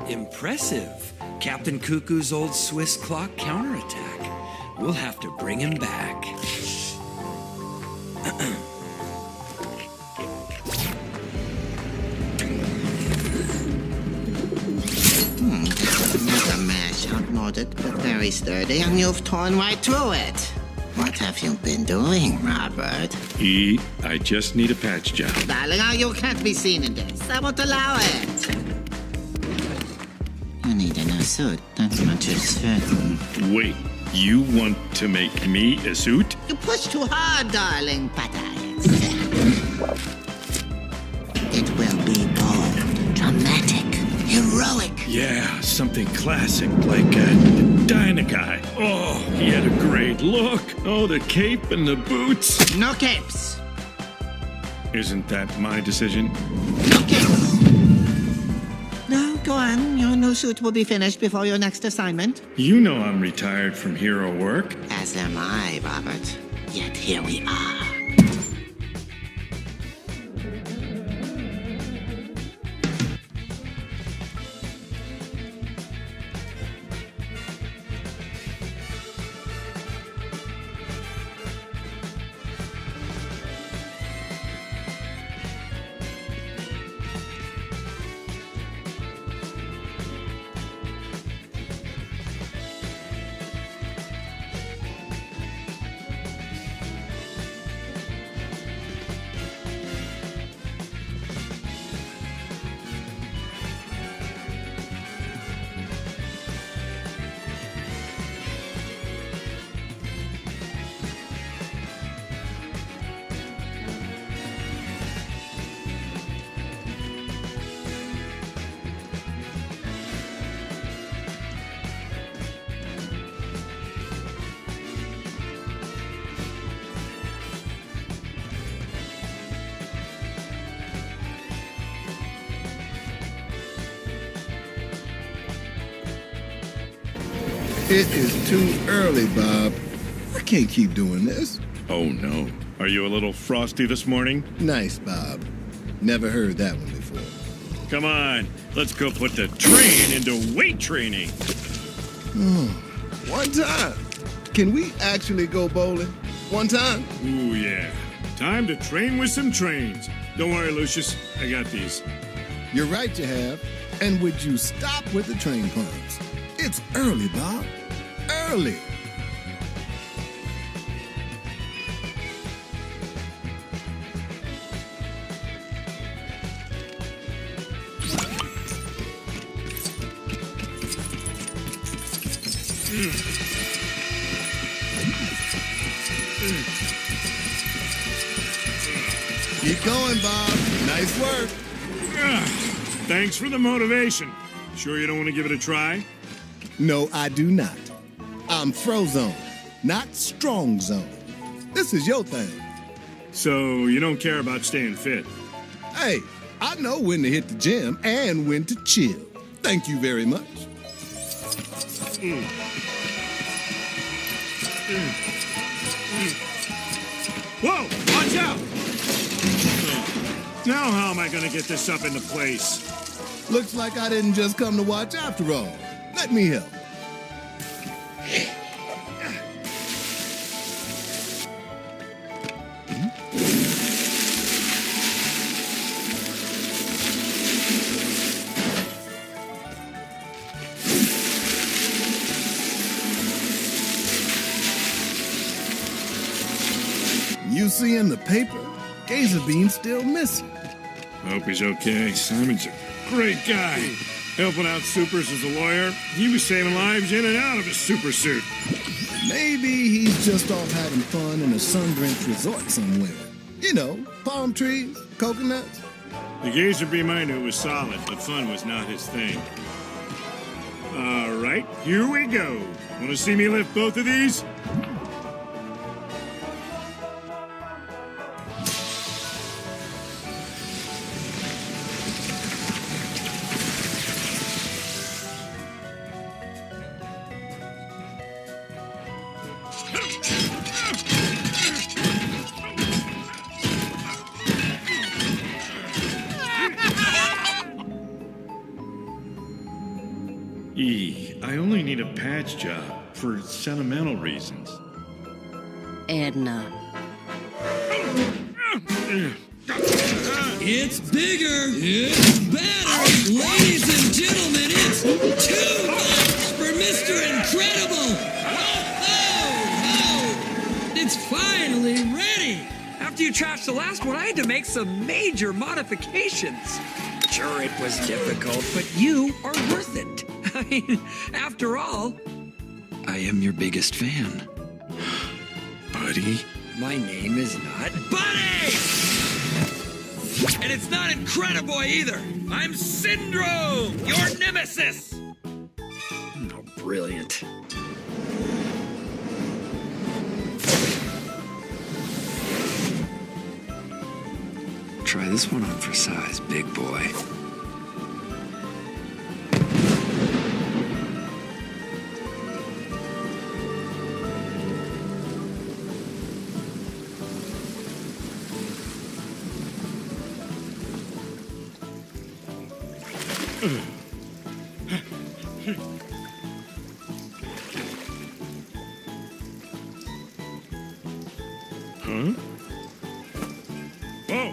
Impressive. Captain Cuckoo's old Swiss clock counterattack. We'll have to bring him back. Not a mash outmoded, but very sturdy, and you've torn right through it. What have you been doing, Robert? I just need a patch job. Darling, you can't be seen in this. I won't allow it. You need a new suit. That's what you said. Wait, you want to make me a suit? You push too hard, darling, but I accept. It will be bold, dramatic, heroic. Yeah, something classic, like a Dynaguy. Oh, he had a great look. Oh, the cape and the boots. No capes. Isn't that my decision? No capes. No, go on. Your new suit will be finished before your next assignment. You know I'm retired from hero work. As am I, Robert. Yet here we are. It is too early, Bob. I can't keep doing this. Oh, no. Are you a little frosty this morning? Nice, Bob. Never heard that one before. Come on, let's go put the train into weight training. One time. Can we actually go bowling? One time? Ooh, yeah. Time to train with some trains. Don't worry, Lucius. I got these. You're right, you have. And would you stop with the train puns? It's early, Bob. Early. Keep going, Bob. Nice work. Thanks for the motivation. Sure you don't want to give it a try? No, I do not. I'm Frozone, not Strong Zone. This is your thing. So you don't care about staying fit? Hey, I know when to hit the gym and when to chill. Thank you very much. Whoa, watch out! Now how am I going to get this up into place? Looks like I didn't just come to watch after all. Let me help. see in the paper? Gazerbeam's still missing. I hope he's okay. Simon's a great guy. Helping out supers as a lawyer. He was saving lives in and out of his super suit. Maybe he's just off having fun in a sun-drenched resort somewhere. You know, palm trees, coconuts. The Gazerbeam I knew was solid, but fun was not his thing. All right, here we go. Want to see me lift both of these? I only need a patch job for sentimental reasons. Edna. It's bigger. It's better. Ladies and gentlemen, it's too much for Mr. Incredible. Oh, it's finally ready. After you trashed the last one, I had to make some major modifications. Sure, it was difficult, but you are worth it. I mean, after all, I am your biggest fan. Buddy? My name is not Buddy! And it's not Incrediboy either. I'm Syndrome, your nemesis! Oh, brilliant. Try this one on for size, big boy. Huh? Whoa!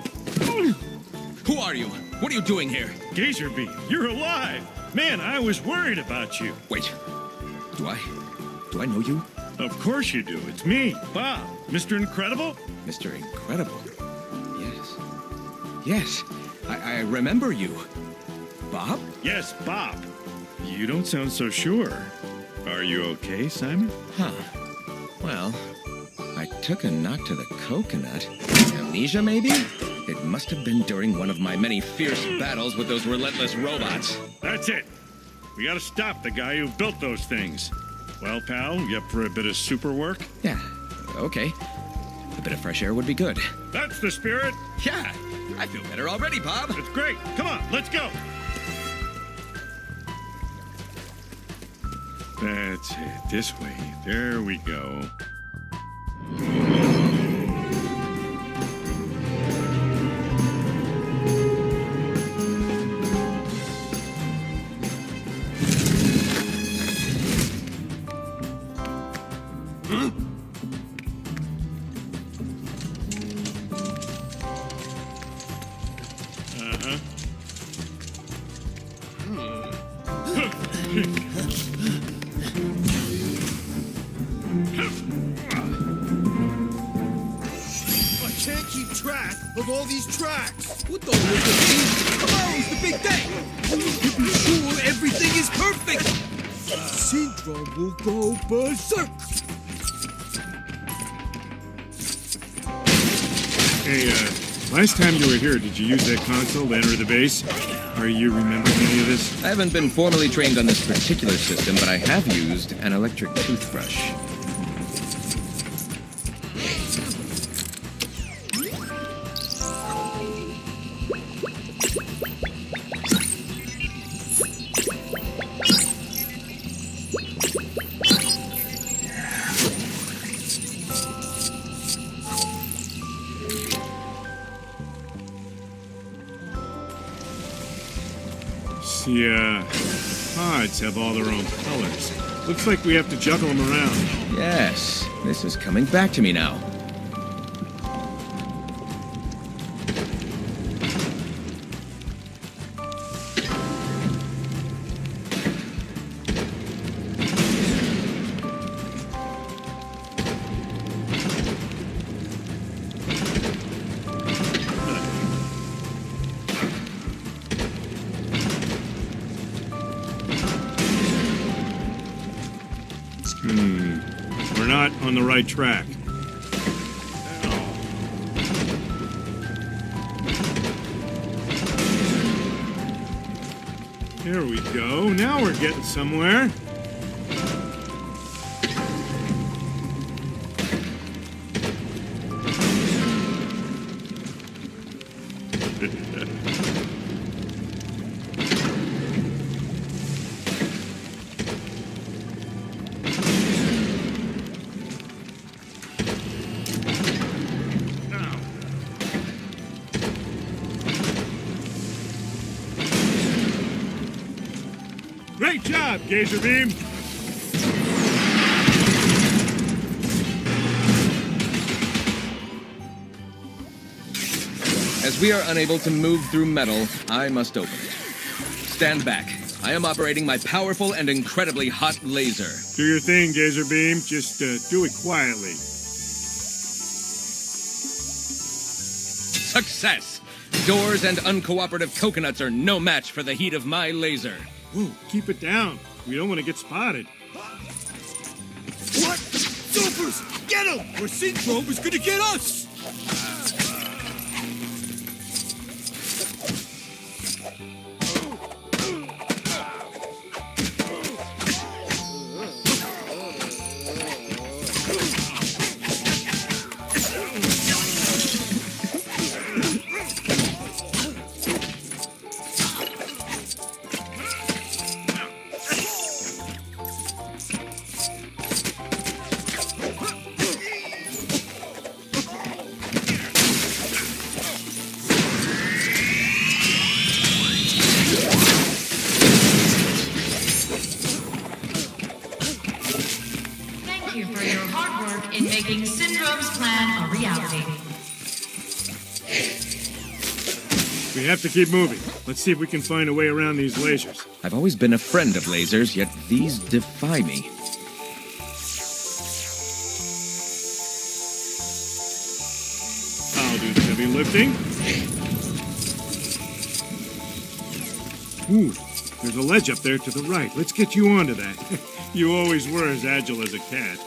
Who are you? What are you doing here? Gazerbeam, you're alive! Man, I was worried about you. Wait. Do I know you? Of course you do. It's me, Bob. Mr. Incredible? Mr. Incredible? Yes. I remember you. Bob? Yes, Bob. You don't sound so sure. Are you okay, Simon? Huh. Well, I took a knock to the coconut. Amnesia, maybe? It must have been during one of my many fierce battles with those relentless robots. That's it. We gotta stop the guy who built those things. Well, pal, you up for a bit of super work? Yeah, okay. A bit of fresh air would be good. That's the spirit. Yeah, I feel better already, Bob. It's great. Come on, let's go. That's it. This way. There we go. Of all these tracks. What the heck is this? Tomorrow's the big day. We can be sure everything is perfect. Syndrome will go berserk. Hey, last time you were here, did you use that console to enter the base? Are you remembering any of this? I haven't been formally trained on this particular system, but I have used an electric toothbrush. The pods have all their own colors. Looks like we have to juggle them around. Yes, this is coming back to me now. not on the right track. There we go. Now we're getting somewhere. Great job, Gazerbeam! As we are unable to move through metal, I must open it. Stand back. I am operating my powerful and incredibly hot laser. Do your thing, Gazerbeam. Just do it quietly. Success! Doors and uncooperative coconuts are no match for the heat of my laser. Whoa, keep it down. We don't want to get spotted. What? Supers! Get him! Or Synchro is gonna get us! Thank you for your hard work in making Syndrome's plan a reality. We have to keep moving. Let's see if we can find a way around these lasers. I've always been a friend of lasers, yet these defy me. I'll do the heavy lifting. Ooh, there's a ledge up there to the right. Let's get you onto that. You always were as agile as a cat.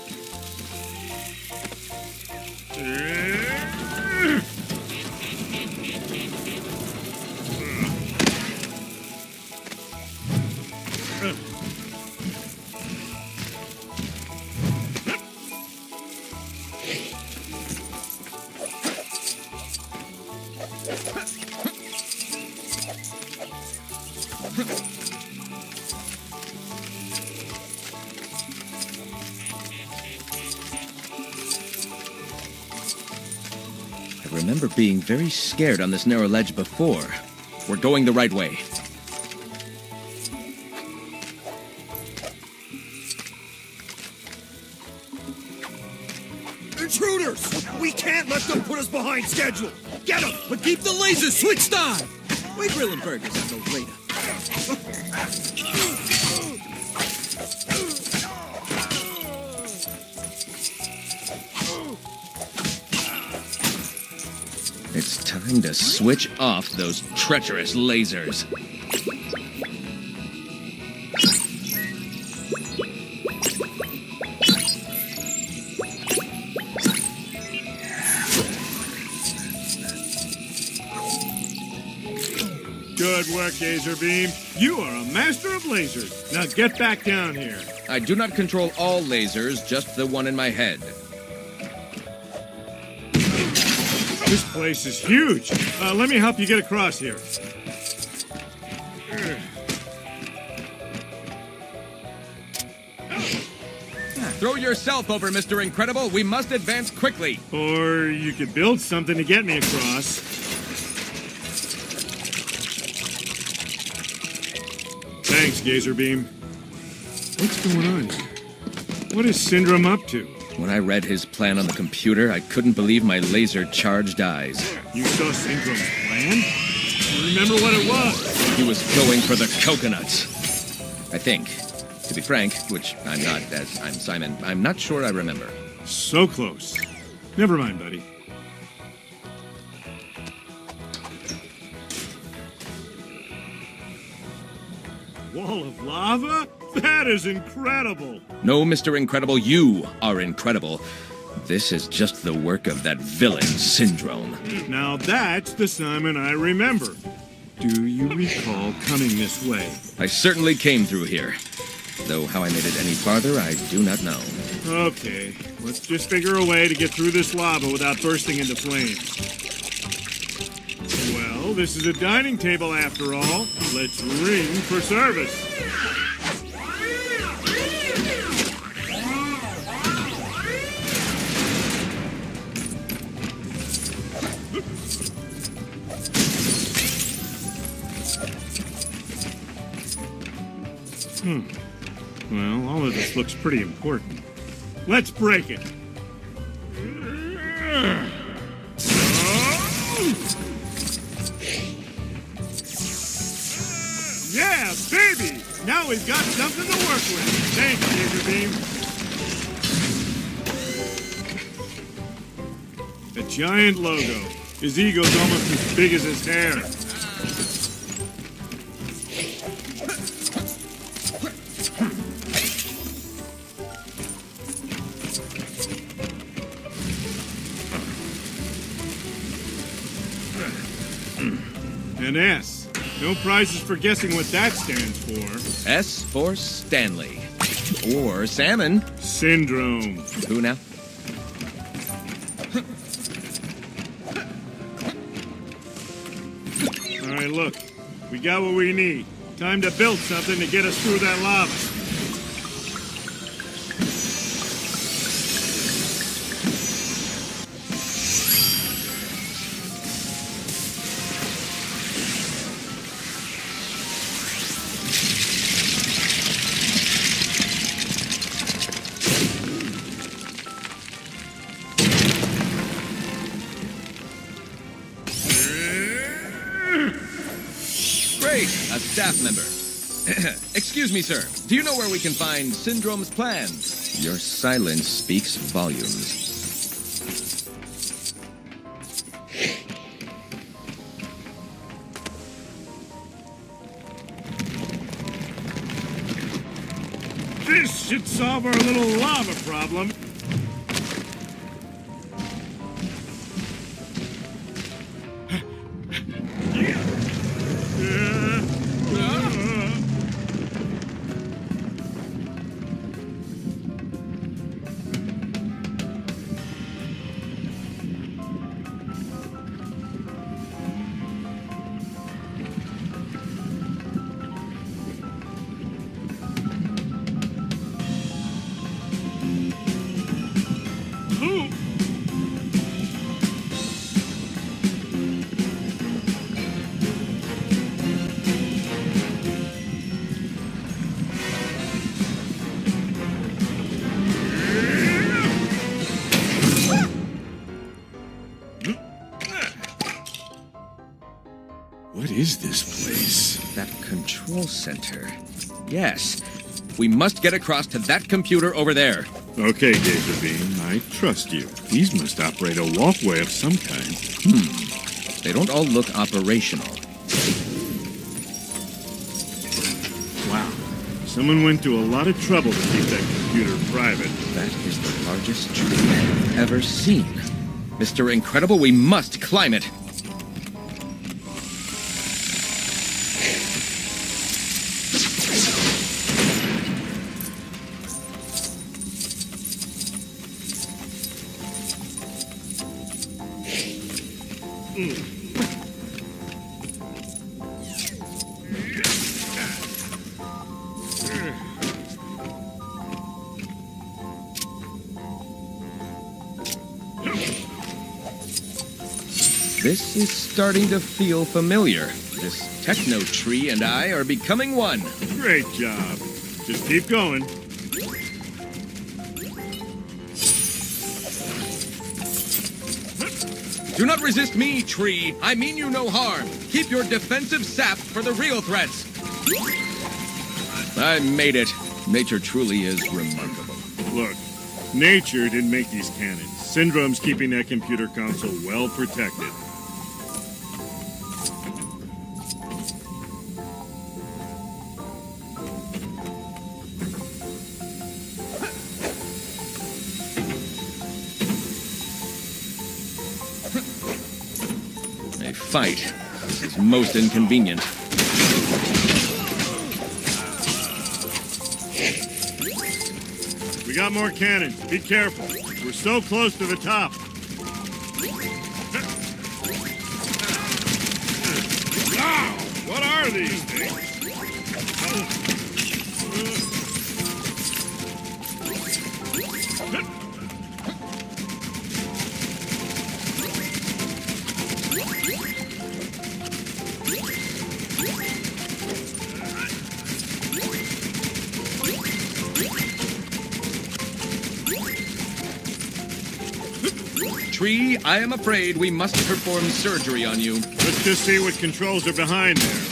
I remember being very scared on this narrow ledge before. We're going the right way. Intruders! We can't let them put us behind schedule! Get them, but keep the lasers switched on! We grillin' burgers on those later. It's time to switch off those treacherous lasers. Good work, Gazerbeam. You are a master of lasers. Now get back down here. I do not control all lasers, just the one in my head. This place is huge. Let me help you get across here. Throw yourself over, Mr. Incredible. We must advance quickly. Or you could build something to get me across. Thanks, Gazerbeam. What's going on here? What is Syndrome up to? When I read his plan on the computer, I couldn't believe my laser-charged eyes. You saw Syndrome's plan? You remember what it was? He was going for the coconuts. I think. To be frank, which I'm not, as I'm Simon, I'm not sure I remember. So close. Never mind, buddy. wall of lava? That is incredible! No, Mr. Incredible, you are incredible. This is just the work of that villain, Syndrome. Now that's the Simon I remember. Do you recall coming this way? I certainly came through here. Though how I made it any farther, I do not know. Okay, let's just figure a way to get through this lava without bursting into flames. Well, this is a dining table after all. Let's ring for service. Well, all of this looks pretty important. Let's break it. Yeah, baby! Now we've got something to work with. Thanks, Gazerbeam. A giant logo. His ego's almost as big as his hair. An S. No prizes for guessing what that stands for. S for Stanley. Or Salmon. Syndrome. Who now? All right, look. We got what we need. Time to build something to get us through that lava. A staff member. Excuse me, sir. Do you know where we can find Syndrome's plans? Your silence speaks volumes. This should solve our little lava problem. What is this place? That control center. Yes. We must get across to that computer over there. Okay, Gazerbeam, I trust you. These must operate a walkway of some kind. They don't all look operational. Wow. Someone went to a lot of trouble to keep that computer private. That is the largest tree I've ever seen. Mr. Incredible, we must climb it. This is starting to feel familiar. This techno tree and I are becoming one. Great job. Just keep going. Do not resist me, tree. I mean you no harm. Keep your defensive sap for the real threats. I made it. Nature truly is remarkable. Look, nature didn't make these cannons. Syndrome's keeping that computer console well protected. fight. This is most inconvenient. We got more cannons. Be careful. We're so close to the top. Wow! What are these things? Tree, I am afraid we must perform surgery on you. Let's just see what controls are behind there.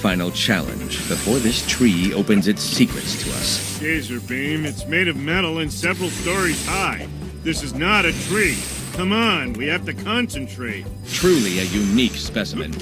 Final challenge before this tree opens its secrets to us. Gazerbeam, it's made of metal and several stories high. This is not a tree. Come on, we have to concentrate. Truly a unique specimen.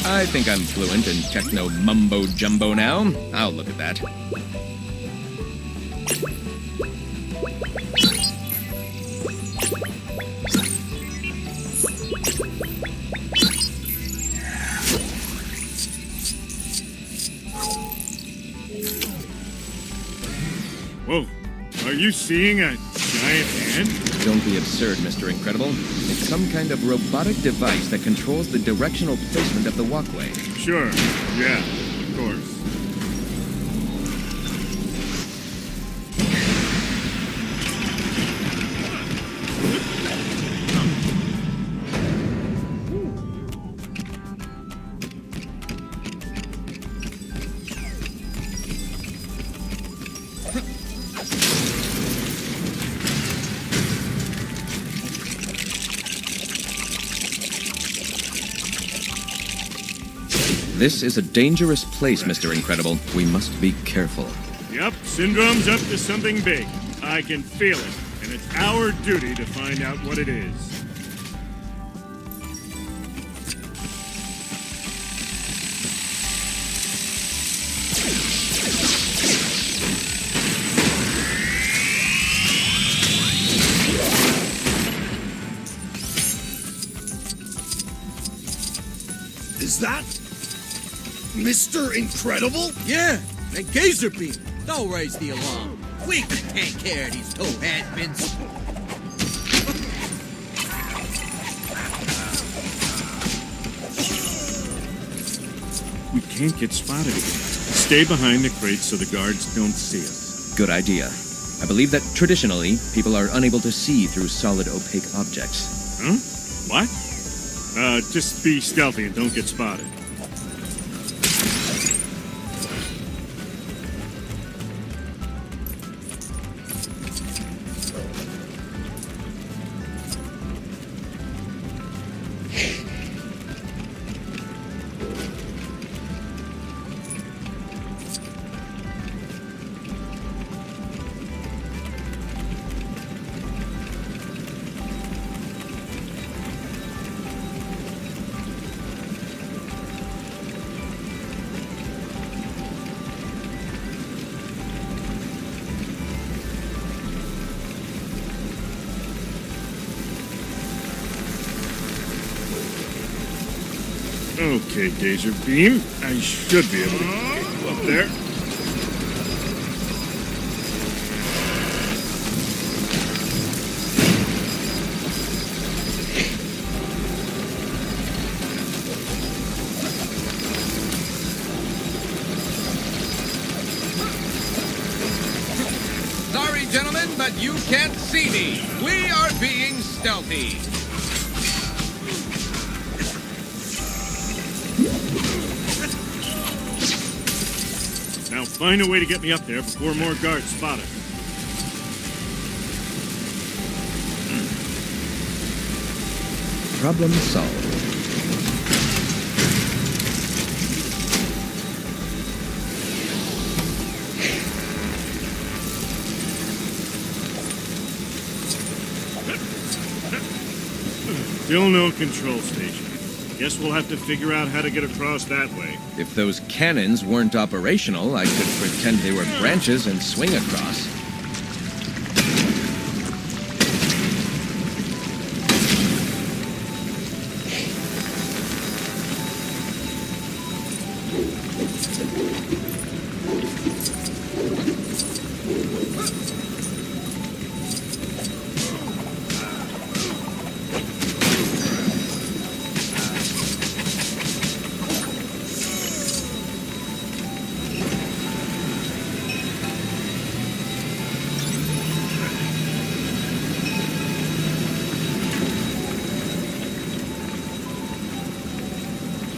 I think I'm fluent in techno mumbo-jumbo now. I'll look at that. Whoa, are you seeing a giant hand? Don't be absurd, Mr. Incredible. It's some kind of robotic device that controls the directional placement of the walkway. Sure, yeah, of course. This is a dangerous place, Mr. Incredible. We must be careful. Yep, Syndrome's up to something big. I can feel it, and it's our duty to find out what it is. Is that Mr. Incredible? Yeah, and Gazerbeam. Don't raise the alarm. We can take care of these two has-beens. We can't get spotted again. Stay behind the crates so the guards don't see us. Good idea. I believe that traditionally, people are unable to see through solid opaque objects. Huh? What? Just be stealthy and don't get spotted. Okay, Gazerbeam. I should be able to get you up there. Sorry, gentlemen, but you can't see me. We are being stealthy. Now find a way to get me up there before more guards spot us. Problem solved. Still no control station. Guess we'll have to figure out how to get across that way. If those cannons weren't operational, I could pretend they were branches and swing across.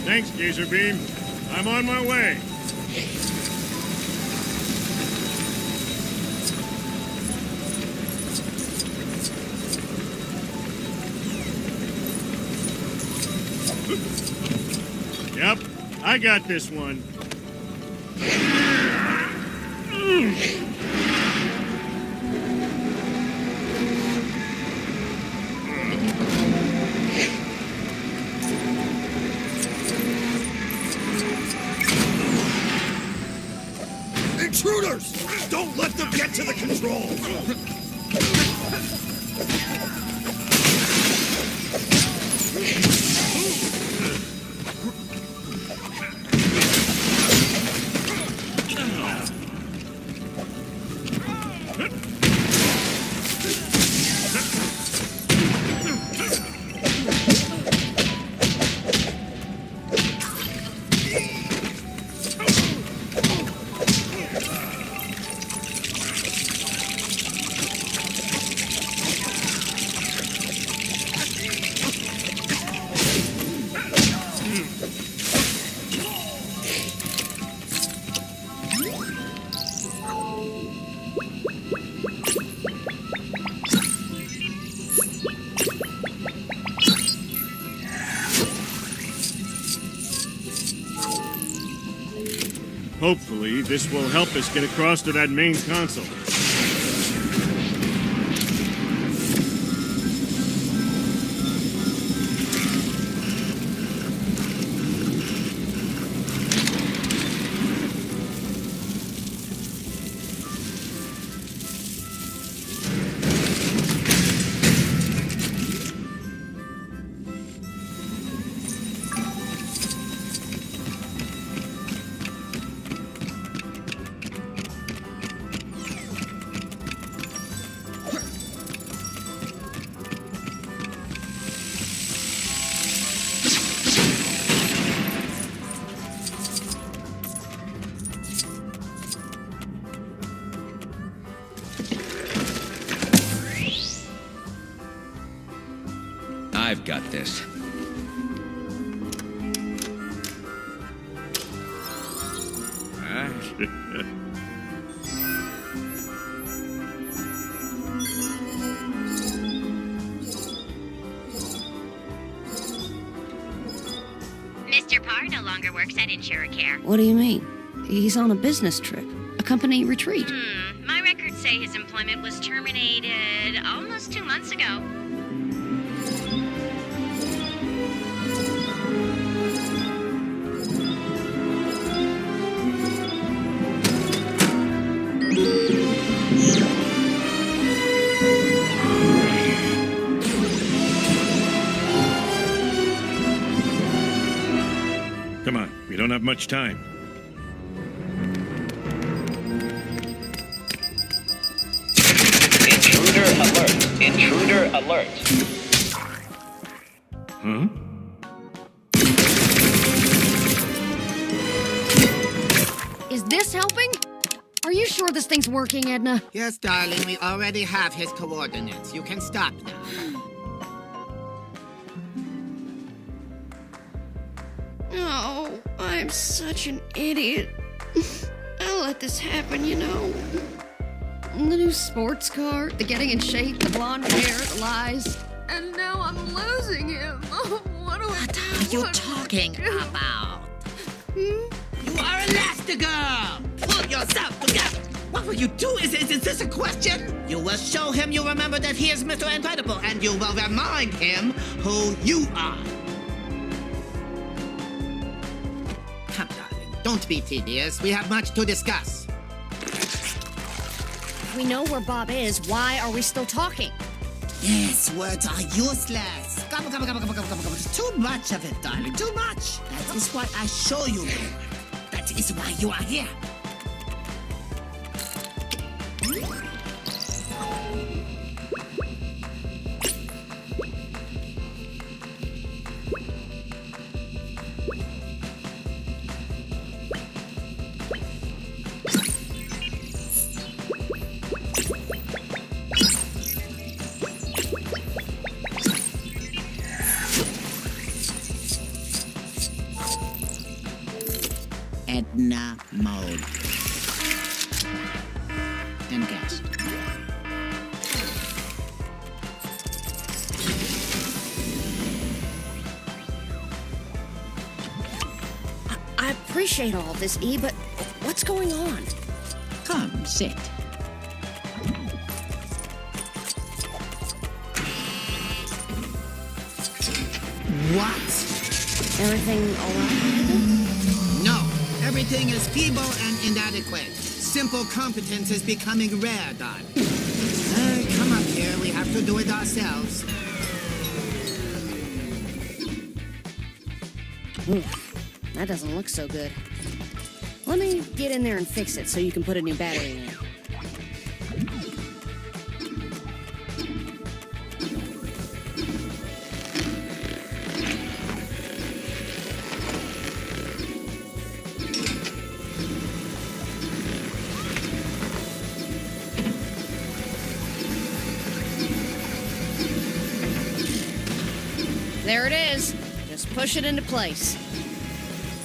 Thanks, Gazerbeam. I'm on my way. Yep, I got this one. Intruders! Don't let them get to the controls! Hopefully, this will help us get across to that main console. I've got this. Mr. Parr no longer works at InsureCare. What do you mean? He's on a business trip. A company retreat. My records say his employment was terminated almost 2 months ago. We don't have much time. Intruder alert. Intruder alert. Huh? Is this helping? Are you sure this thing's working, Edna? Yes, darling, we already have his coordinates. You can stop now. Oh, I'm such an idiot. I let this happen, you know. The new sports car, the getting in shape, the blonde hair, the lies. And now I'm losing him. What do I do? What are you talking about? You are Elastigirl! Pull yourself together! What will you do? Is this a question? You will show him you remember that he is Mr. Incredible, and you will remind him who you are. Come, darling. Don't be tedious. We have much to discuss. If we know where Bob is, why are we still talking? Yes, words are useless. Come. Too much of it, darling. Too much. That is why I show you more. That is why you are here. Edna mode. Engaged. I appreciate all this, E, but what's going on? Come, sit. What? Everything all right? No. Everything is feeble and inadequate. Simple competence is becoming rare, darling. Come up here. We have to do it ourselves. That doesn't look so good. Let me get in there and fix it so you can put a new battery in. There it is. Just push it into place.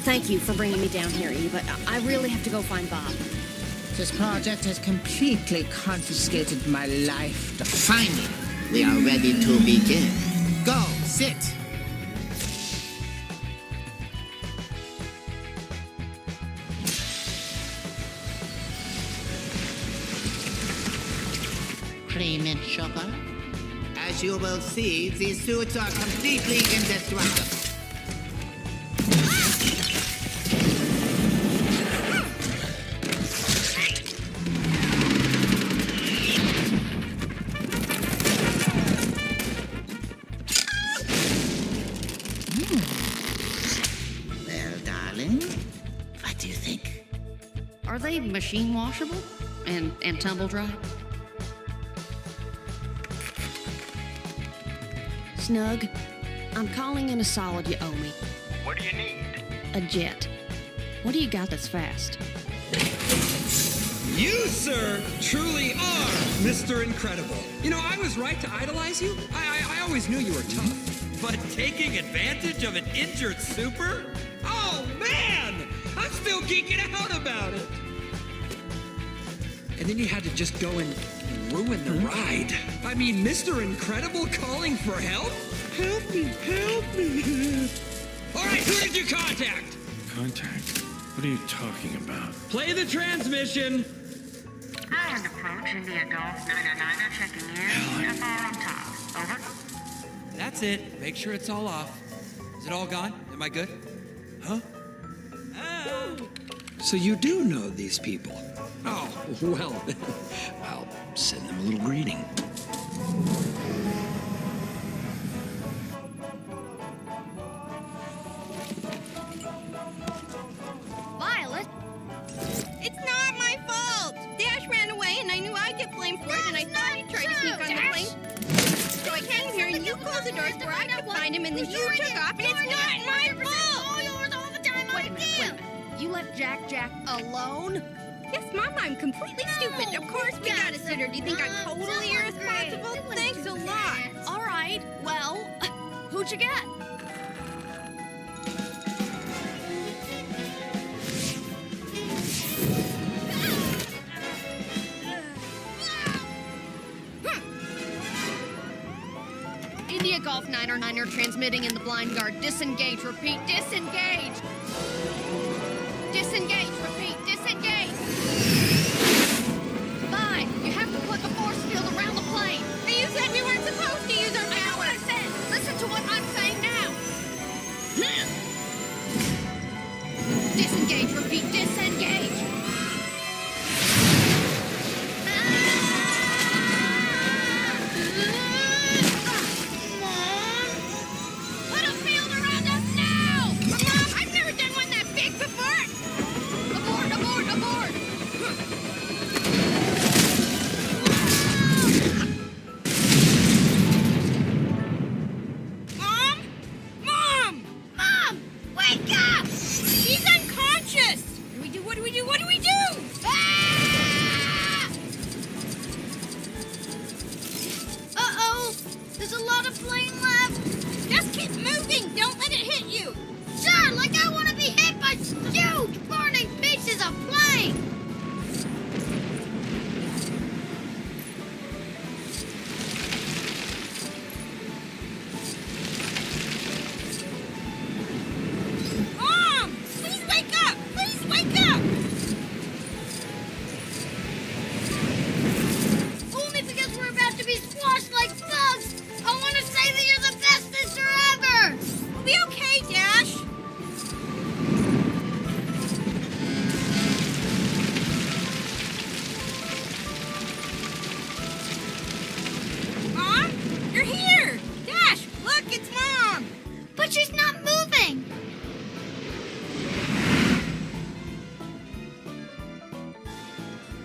Thank you for bringing me down here, E, but I really have to go find Bob. This project has completely confiscated my life. Finally, we are ready to begin. Go, sit. Cream and sugar. As you will see, these suits are completely indestructible. Well, darling, what do you think? Are they machine washable and tumble dry? Snug, I'm calling in a solid you owe me. What do you need? A jet. What do you got that's fast? You, sir, truly are Mr. Incredible. You know, I was right to idolize you. I always knew you were tough. But taking advantage of an injured super? Oh, man! I'm still geeking out about it. And then you had to just go and ruin the ride. I mean, Mr. Incredible calling for help? Help me, help me. All right, who did you contact? Contact? What are you talking about? Play the transmission. Island approach, India Golf 909 checking in. FR on top. Over. That's it. Make sure it's all off. Is it all gone? Am I good? Huh? So you do know these people? Oh, well, I'll send them a little greeting. and I thought he'd try to sneak on the plane. So I came here and you closed the doors where I could find him and then you took off and it's not my fault! All yours all the time. Wait a minute. You left Jack alone? Yes, Mom, I'm completely stupid. Of course we got a sitter. Do you think I'm totally irresponsible? Thanks a lot. All right. Well, who'd you get? India Golf 909er transmitting in the blind guard. Disengage, repeat, disengage! Disengage, repeat, disengage! 5, you have to put a force field around the plane. But you said we weren't supposed to use our powers. I know what I said. Listen to what I'm saying now. Disengage, repeat, disengage!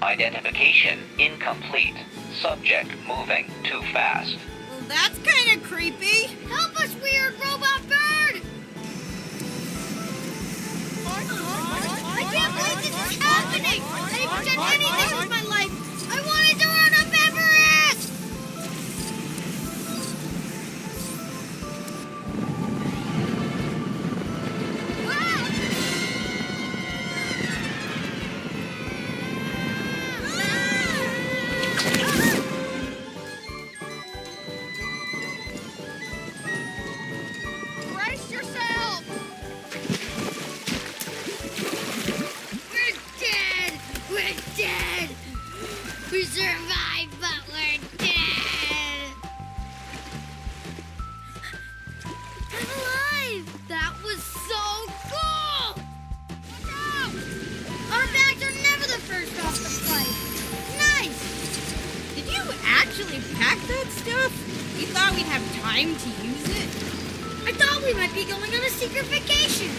Identification incomplete. Subject moving too fast. Well, that's kind of creepy. Help us, weird robot bird! I can't believe this is happening! I haven't done anything with my life! I wanted to run up Everest! We survived, but we're dead! I'm alive! That was so cool! Watch out! Our bags are never the first off the flight! Nice! Did you actually pack that stuff? You thought we'd have time to use it? I thought we might be going on a secret vacation!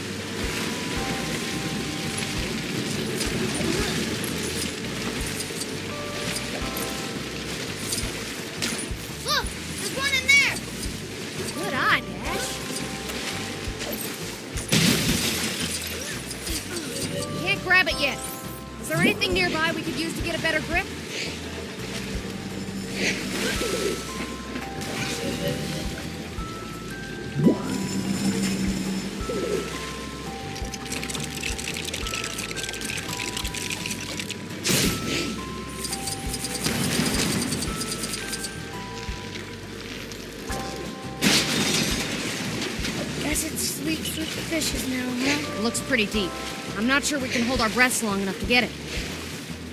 Grab it yet. Is there anything nearby we could use to get a better grip? Guess it sleeps with the fishes now, huh? It looks pretty deep. I'm not sure we can hold our breaths long enough to get it.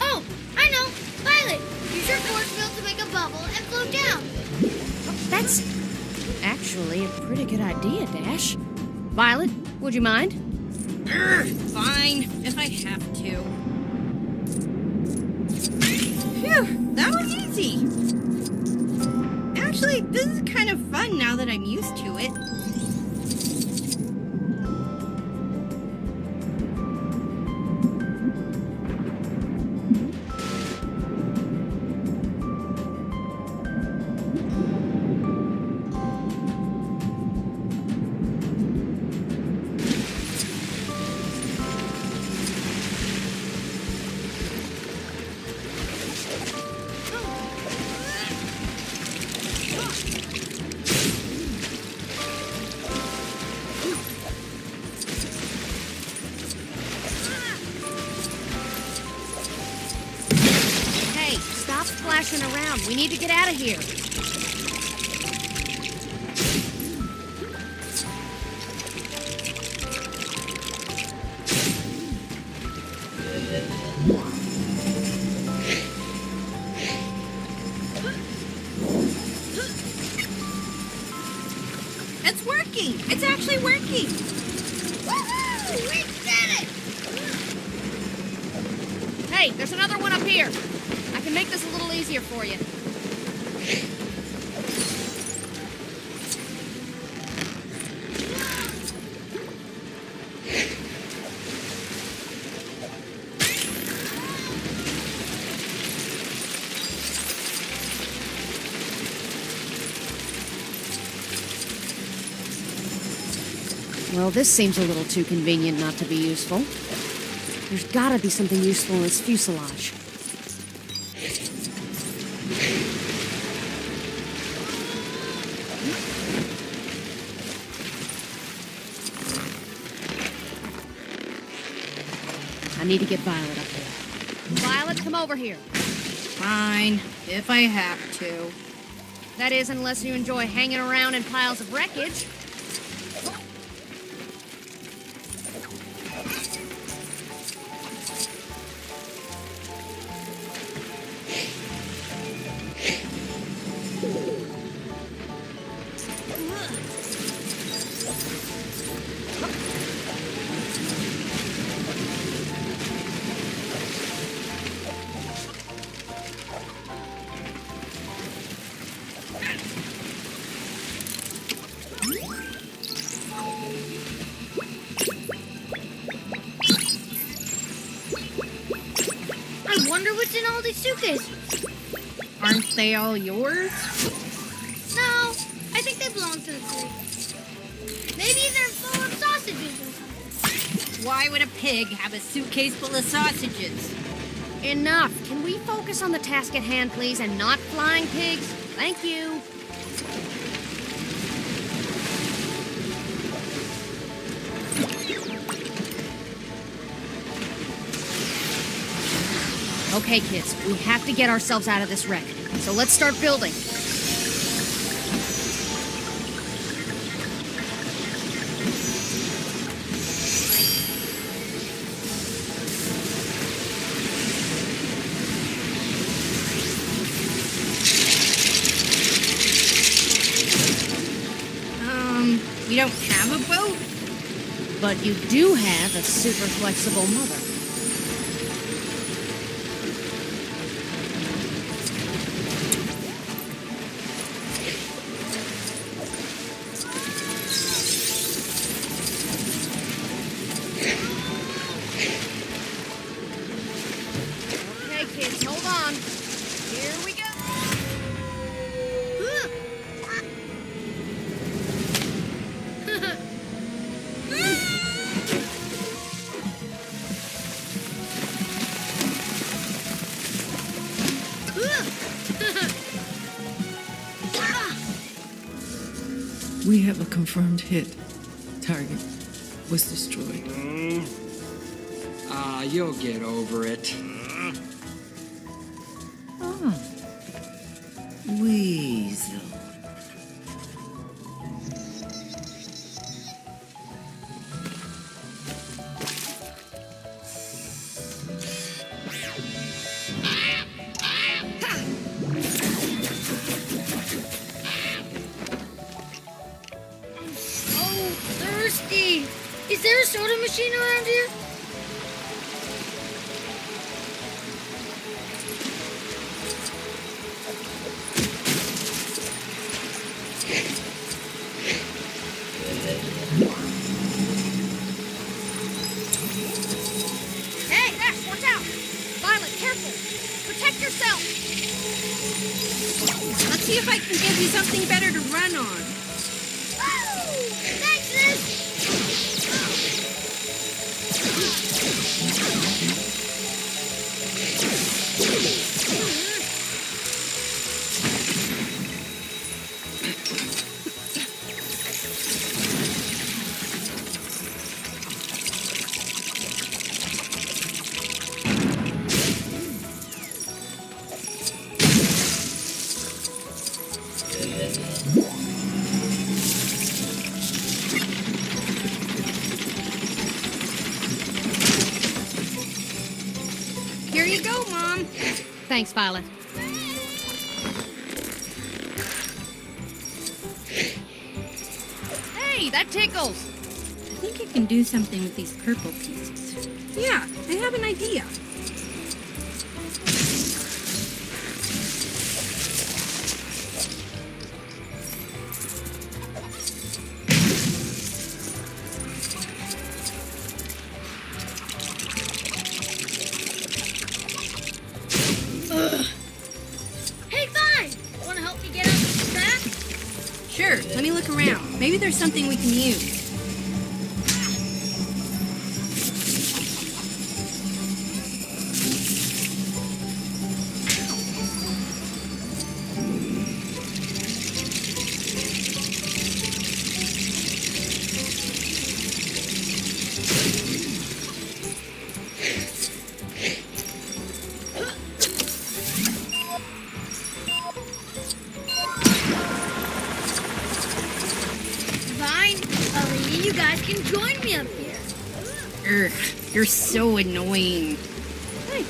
Oh, I know! Violet! Use your force field to make a bubble and float down. That's actually a pretty good idea, Dash. Violet, would you mind? Fine, if I have to. Phew, that was easy. Actually, this is kind of fun now that I'm used to it. splashing around. We need to get out of here. It's working! It's actually working! Woohoo! We did it! Hey, there's another one up here. I can make this a little easier for you. Well, this seems a little too convenient not to be useful. There's gotta be something useful in this fuselage. I need to get Violet up there. Violet, come over here. Fine, if I have to. That is, unless you enjoy hanging around in piles of wreckage. I wonder what's in all these suitcases. Aren't they all yours? No, I think they belong to the crew. Maybe they're full of sausages or something. Why would a pig have a suitcase full of sausages? Enough. Can we focus on the task at hand, please, and not flying pigs? Thank you. Okay, kids, we have to get ourselves out of this wreck. So let's start building. You don't have a boat? But you do have a super flexible mother. Okay, kids, hold on. Here we go. We have a confirmed hit. Target was destroyed. You'll get over it. Oh. Weasel. Oh, thirsty. Is there a soda machine around here? Hey, Ash, watch out! Violet, careful! Protect yourself! Let's see if I can give you something better to run on. Woo! Thanks, Liz! you go, Mom. Thanks, Violet. Hey, that tickles. I think you can do something with these purple pieces. Yeah, I have an idea. Hey, Vine! Want to help me get out of the trap? Sure, let me look around. Maybe there's something we can use. Vine, you guys can join me up here. Ugh, you're so annoying. Hey,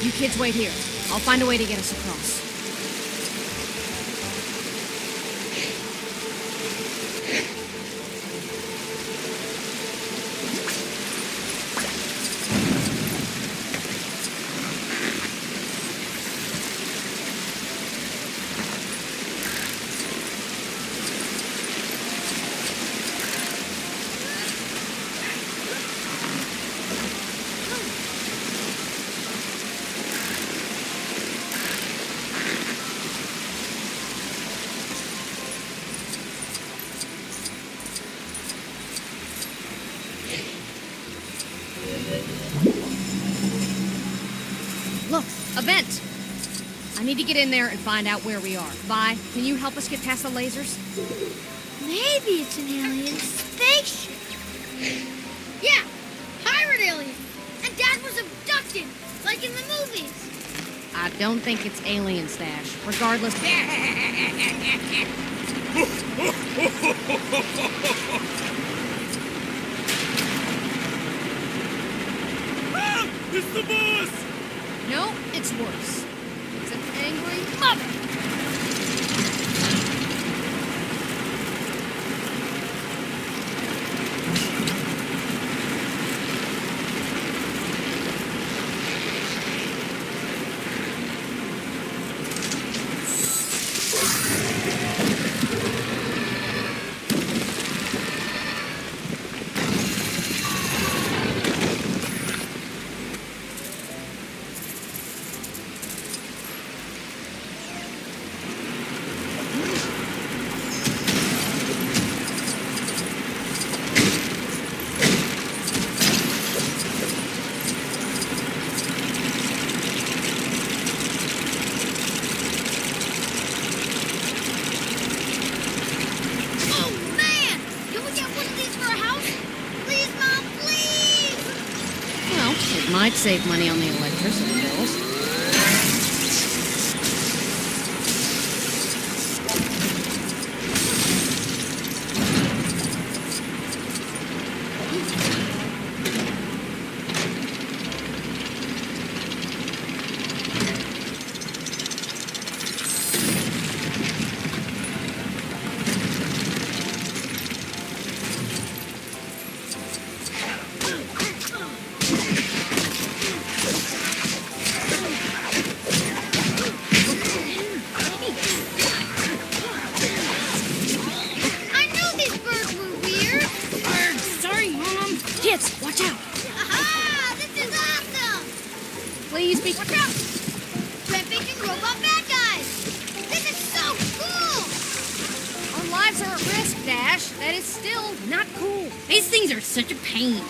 you kids wait here. I'll find a way to get us across. Look, a vent! I need to get in there and find out where we are. Vi, can you help us get past the lasers? Maybe it's an alien spaceship. Yeah, pirate alien. And Dad was abducted, like in the movies. I don't think it's alien stash. Regardless... Ah! It's the boss! No, it's worse. It's an angry mother! Might save money on the electricity bills. Please be... Watch out! Red-facing robot bad guys! This is so cool! Our lives are at risk, Dash. That is still not cool. These things are such a pain.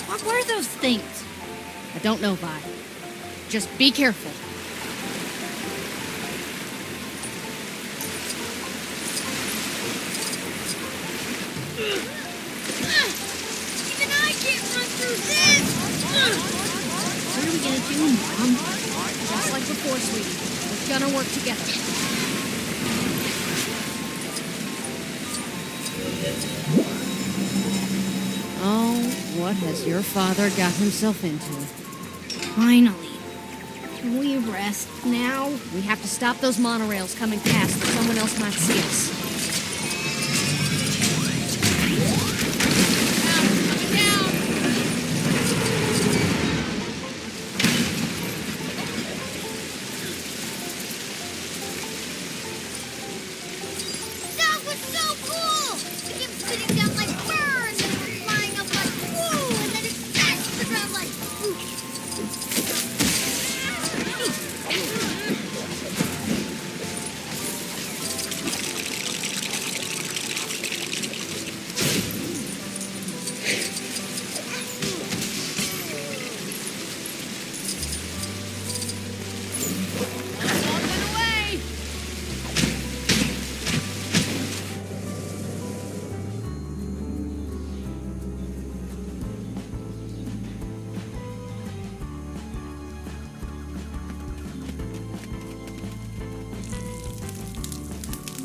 What were those things? I don't know, Vi. Just be careful. Even I can't run through this! We too, Mom. Just like before, sweetie. We're gonna work together. Oh, what has your father got himself into? Finally. Can we rest now? We have to stop those monorails coming past so someone else might see us.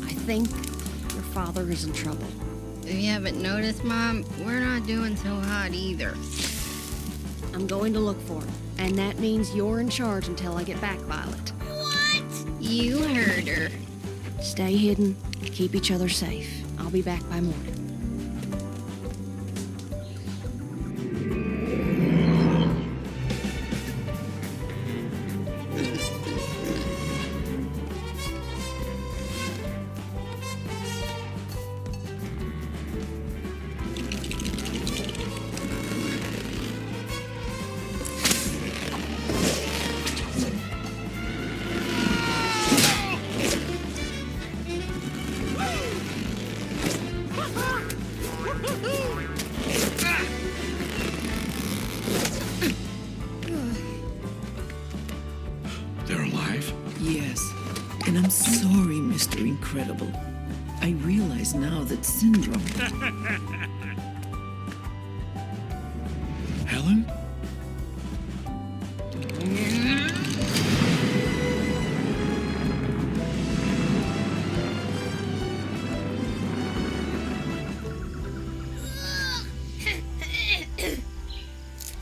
I think your father is in trouble. If you haven't noticed, Mom, we're not doing so hot either. I'm going to look for him, and that means you're in charge until I get back, Violet. What? You heard her. Stay hidden, keep each other safe. I'll be back by morning. They're alive? Yes. And I'm sorry, Mr. Incredible. I realize now that Syndrome... Helen?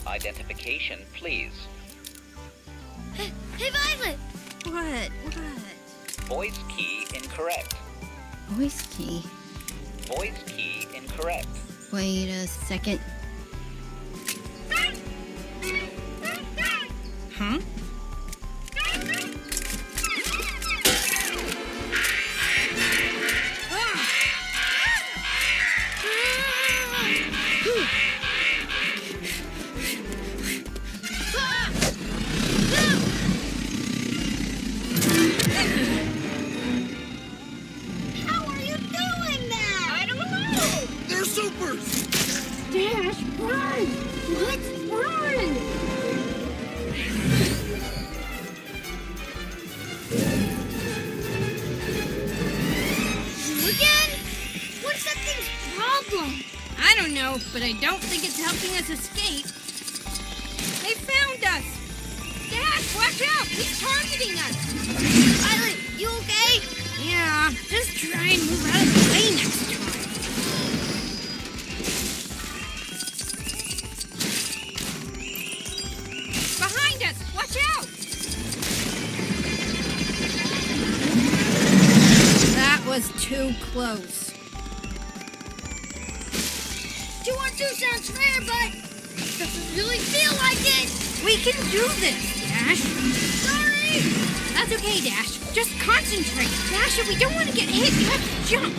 Identification, please. Hey, Violet! What? Voice key incorrect. Voice key. Voice key incorrect. Wait a second. Huh? How are you doing that? I don't know! They're supers! Dash, run! Let's run! You again? What's that thing's problem? I don't know, but I don't think it's helping us escape. They found us! Dash, watch out! He's targeting us! Violet, you okay? Yeah, just try and move out of the way next time. Behind us! Watch out! That was too close. 2 on 2 sounds fair, but doesn't really feel like it. We can do this, Dash. Sorry. That's okay, Dash. Just concentrate. Dash, if we don't want to get hit, you have to jump.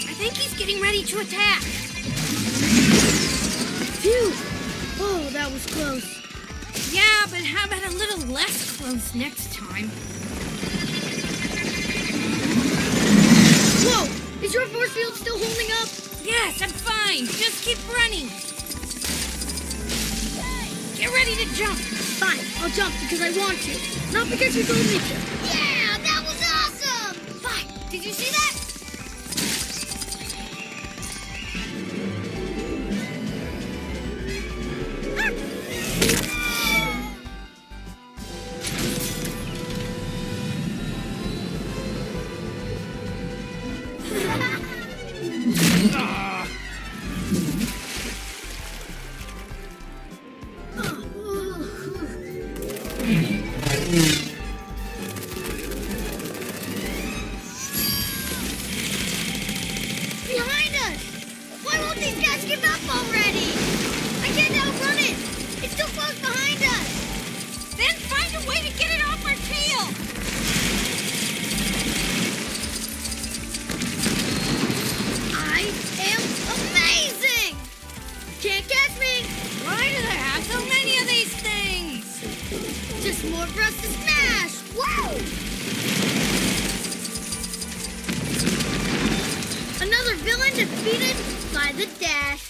I think he's getting ready to attack. Phew. Oh, that was close. Yeah, but how about a little less close next time? Whoa! Is your force field still holding up? Yes, I'm fine. Just keep running. Get ready to jump. Fine, I'll jump because I want to, not because you told me to. Yeah, that was awesome! Fine, did you see that? Behind us! Why won't these guys give up already? I can't outrun it! It's too close behind us! Then find a way to get it off our tail! I am amazing! Can't catch me! Why do they have so many of these things? Just more for us to smash! Whoa! Another villain defeated by the Dash.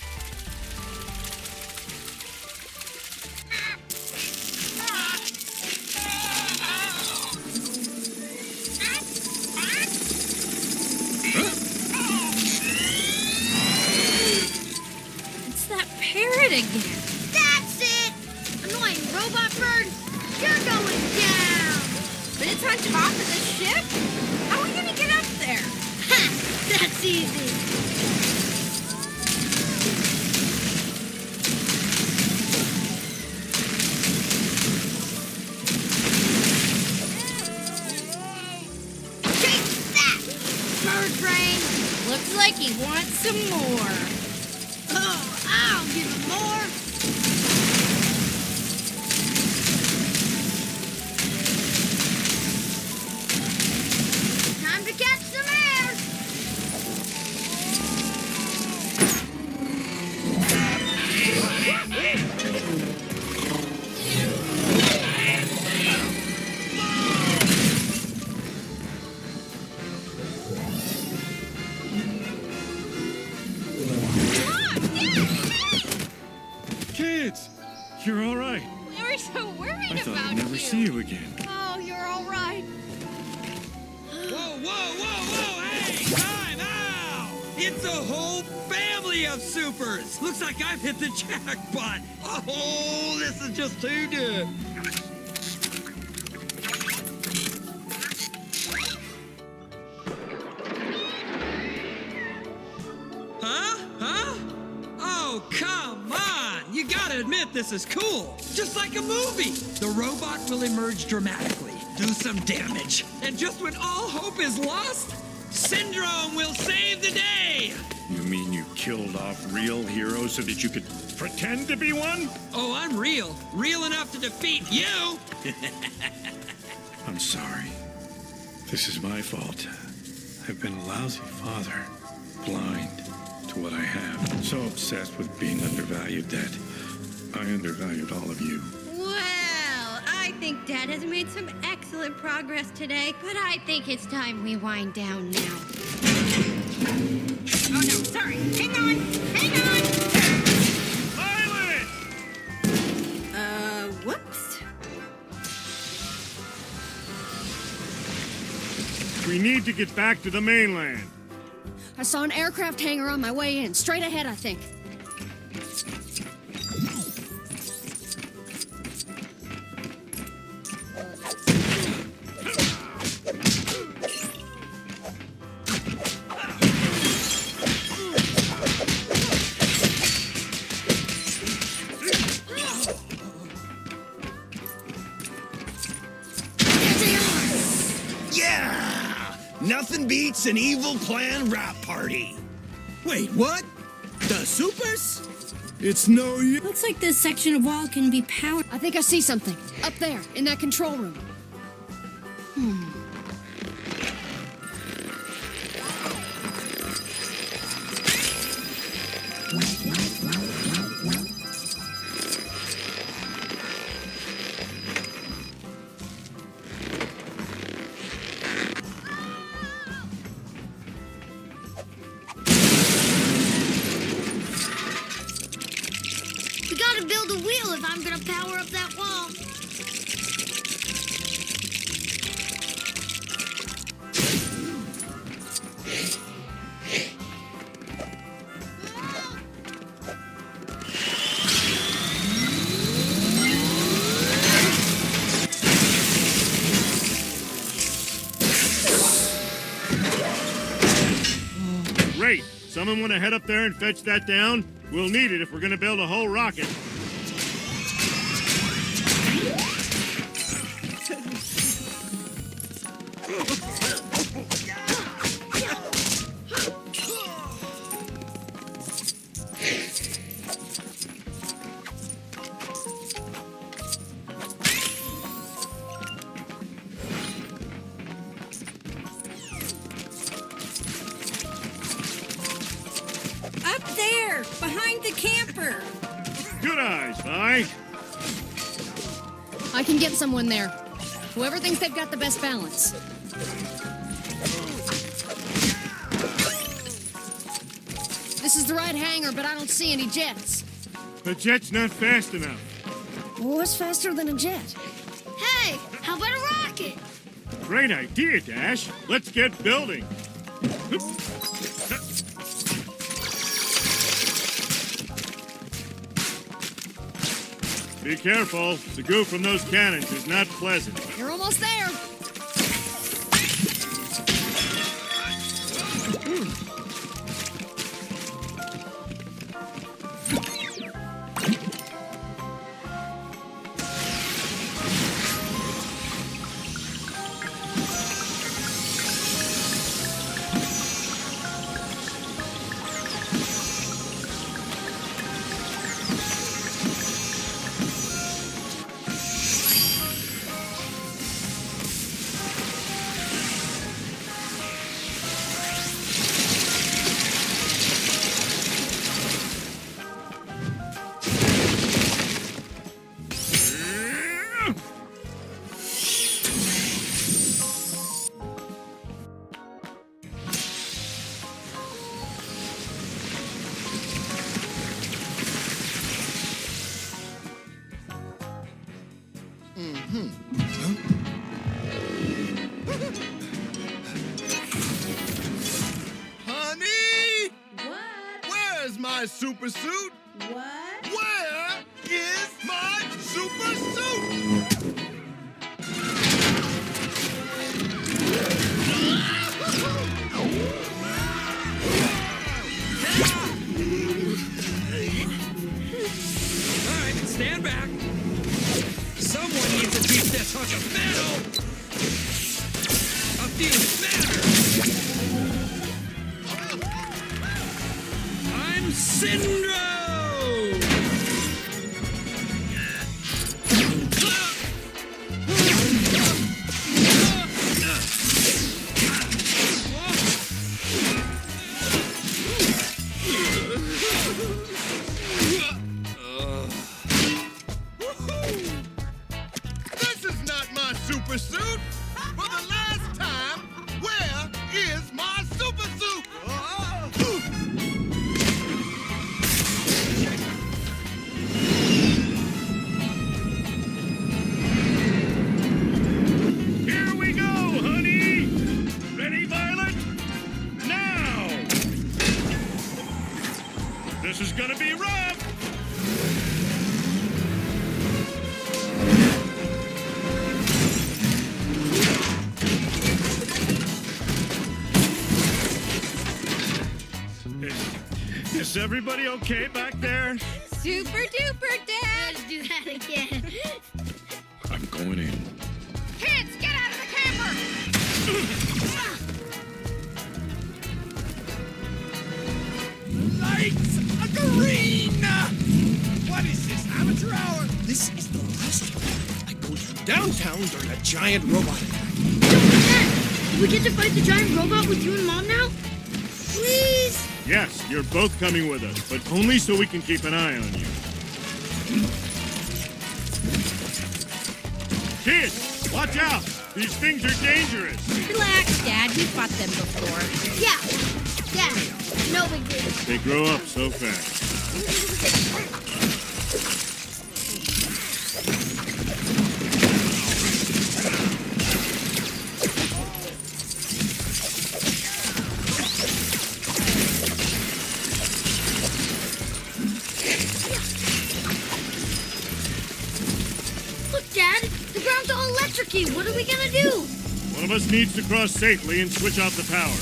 It's that parrot again. That's it! Annoying robot bird, you're going down! But it's on top of the ship? How are we gonna get up there? Ha! That's easy! Take that! Bird brain! Looks like he wants some more. Oh, I'll give him more! Time to catch some air! Kids, you're all right. We were so worried I thought about I'd never you. see you again. Oh, you're all right. Whoa! Hey, time out! It's a whole family of supers. Looks like I've hit the jackpot. Oh, this is just too good. Huh? Oh, come on! You gotta admit this is cool. Just like a movie. The robot will emerge dramatically, do some damage, and just when all hope is lost, Syndrome will save the day! You mean you killed off real heroes so that you could pretend to be one? Oh, I'm real. Real enough to defeat you! I'm sorry. This is my fault. I've been a lousy father, blind to what I have, so obsessed with being undervalued that I undervalued all of you. Well, I think Dad has made some excellent progress today, but I think it's time we wind down now. Oh no, sorry. Hang on! Whoops. We need to get back to the mainland. I saw an aircraft hangar on my way in. Straight ahead, I think. Yeah! Nothing beats an evil plan rap party. Wait, what? The supers? It's no use. Looks like this section of wall can be powered. I think I see something. Up there, in that control room. We gotta build a wheel if I'm gonna power up that wall. Great. Someone want to head up there and fetch that down? We'll need it if we're going to build a whole rocket. Up there, behind the camper. Good eyes, Vi. I can get someone there. Whoever thinks they've got the best balance. This is the right hangar, but I don't see any jets. The jet's not fast enough. What's faster than a jet? Hey, how about a rocket? Great idea, Dash. Let's get building. Be careful. The goo from those cannons is not pleasant. You're almost there. Honey! What? Where's my super suit? What? Where is my super suit? All right, stand back. Someone needs to teach this hunk of metal a few manners. I'm Syndrome! This is not my super suit. For the last time, where is my super suit? Here we go, honey! Ready, Violet? Now! This is gonna be rough! Is everybody okay back there? Super duper, Dad! Let's do that again. I'm going in. Kids, get out of the camper! Lights! A green! What is this, amateur hour? This is the last time I go through downtown during a giant robot attack. Do we get to fight the giant robot with you and Mom now? Please? Yes, you're both coming with us, but only so we can keep an eye on you. Kids, watch out! These things are dangerous. Relax, Dad. We've fought them before. Yeah. Yeah. No big deal. They grow up so fast. Look, Dad. The ground's all electrocuted. What are we gonna do? One of us needs to cross safely and switch off the power.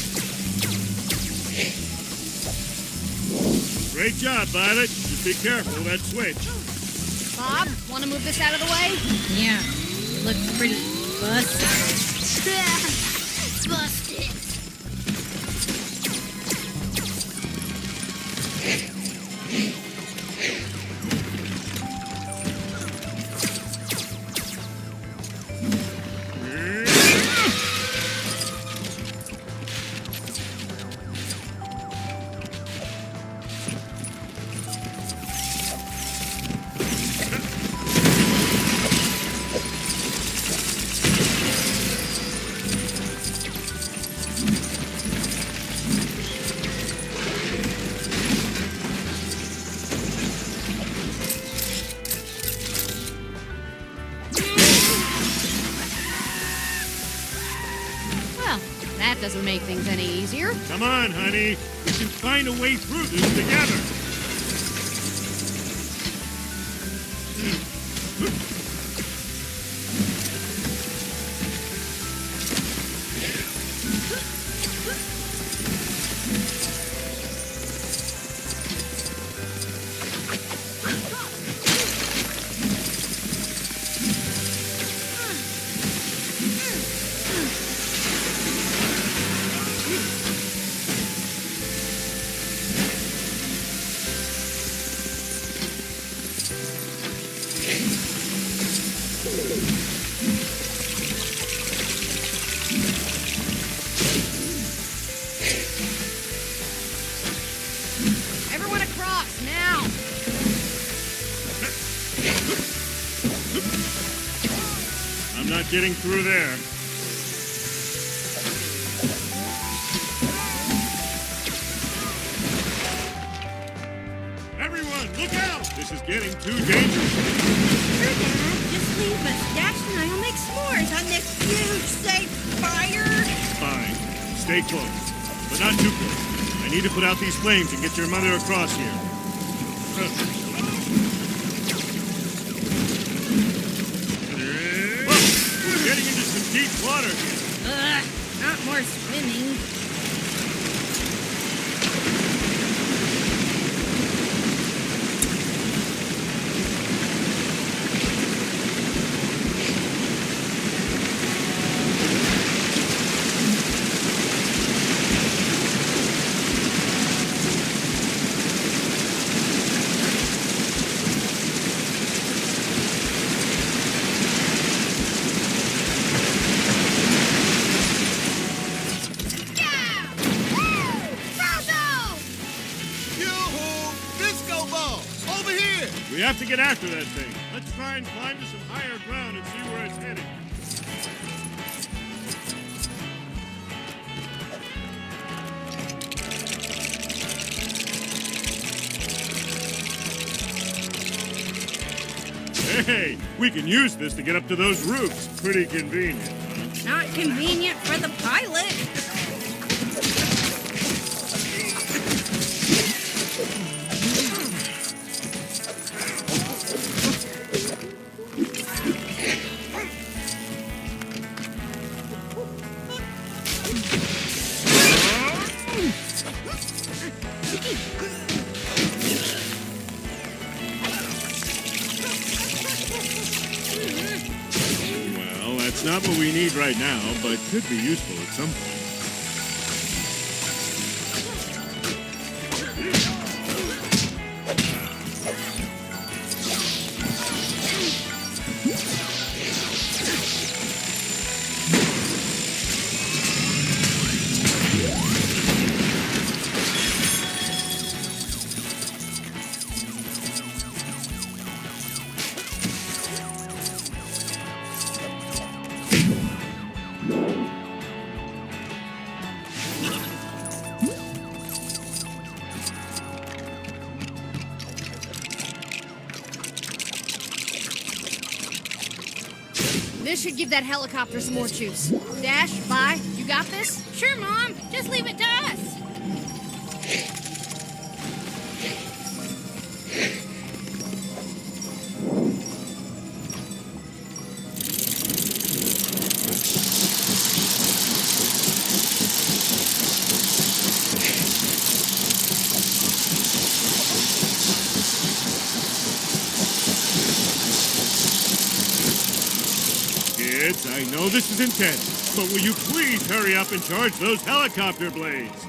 Great job, Violet. Just be careful of that switch. Bob, want to move this out of the way? Yeah, it looks pretty busted. Busted. That doesn't make things any easier. Come on, honey. We can find a way through this together. Everyone across, now! I'm not getting through there. Everyone, look out! This is getting too dangerous. Sure, Dad. Just leave us. Dash and I will make s'mores on this huge, safe fire. Fine. Stay close. But not too close. I need to put out these flames and get your mother across here. We're getting into some deep water here. Not more swimming. We have to get after that thing. Let's try and climb to some higher ground and see where it's headed. Hey, we can use this to get up to those roofs. Pretty convenient. Not convenient for the pilot. Well, that's not what we need right now, but could be useful at some point. This should give that helicopter some more juice. Dash, Vi, you got this? Sure, Mom. Just leave it to us. kids. I know this is intense, but will you please hurry up and charge those helicopter blades?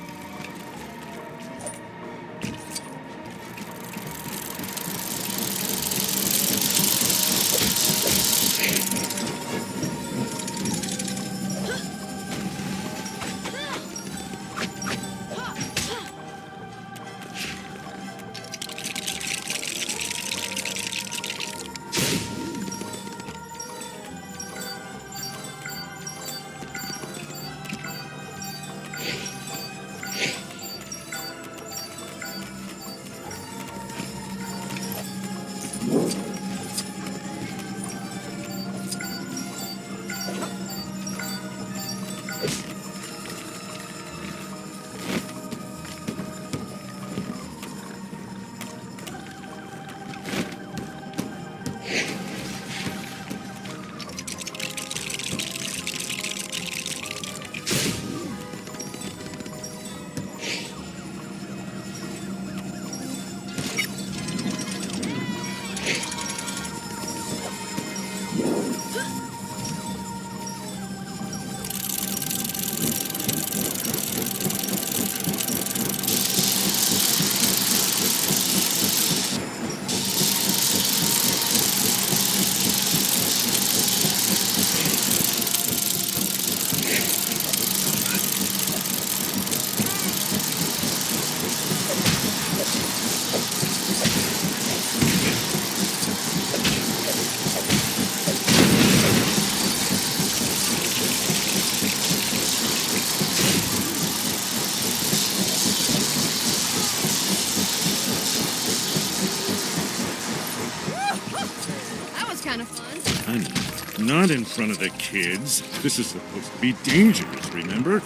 Not in front of the kids. This is supposed to be dangerous, remember?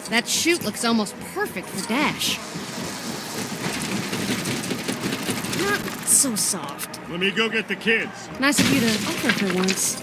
That chute looks almost perfect for Dash. Not so soft. Let me go get the kids. Nice of you to offer for once.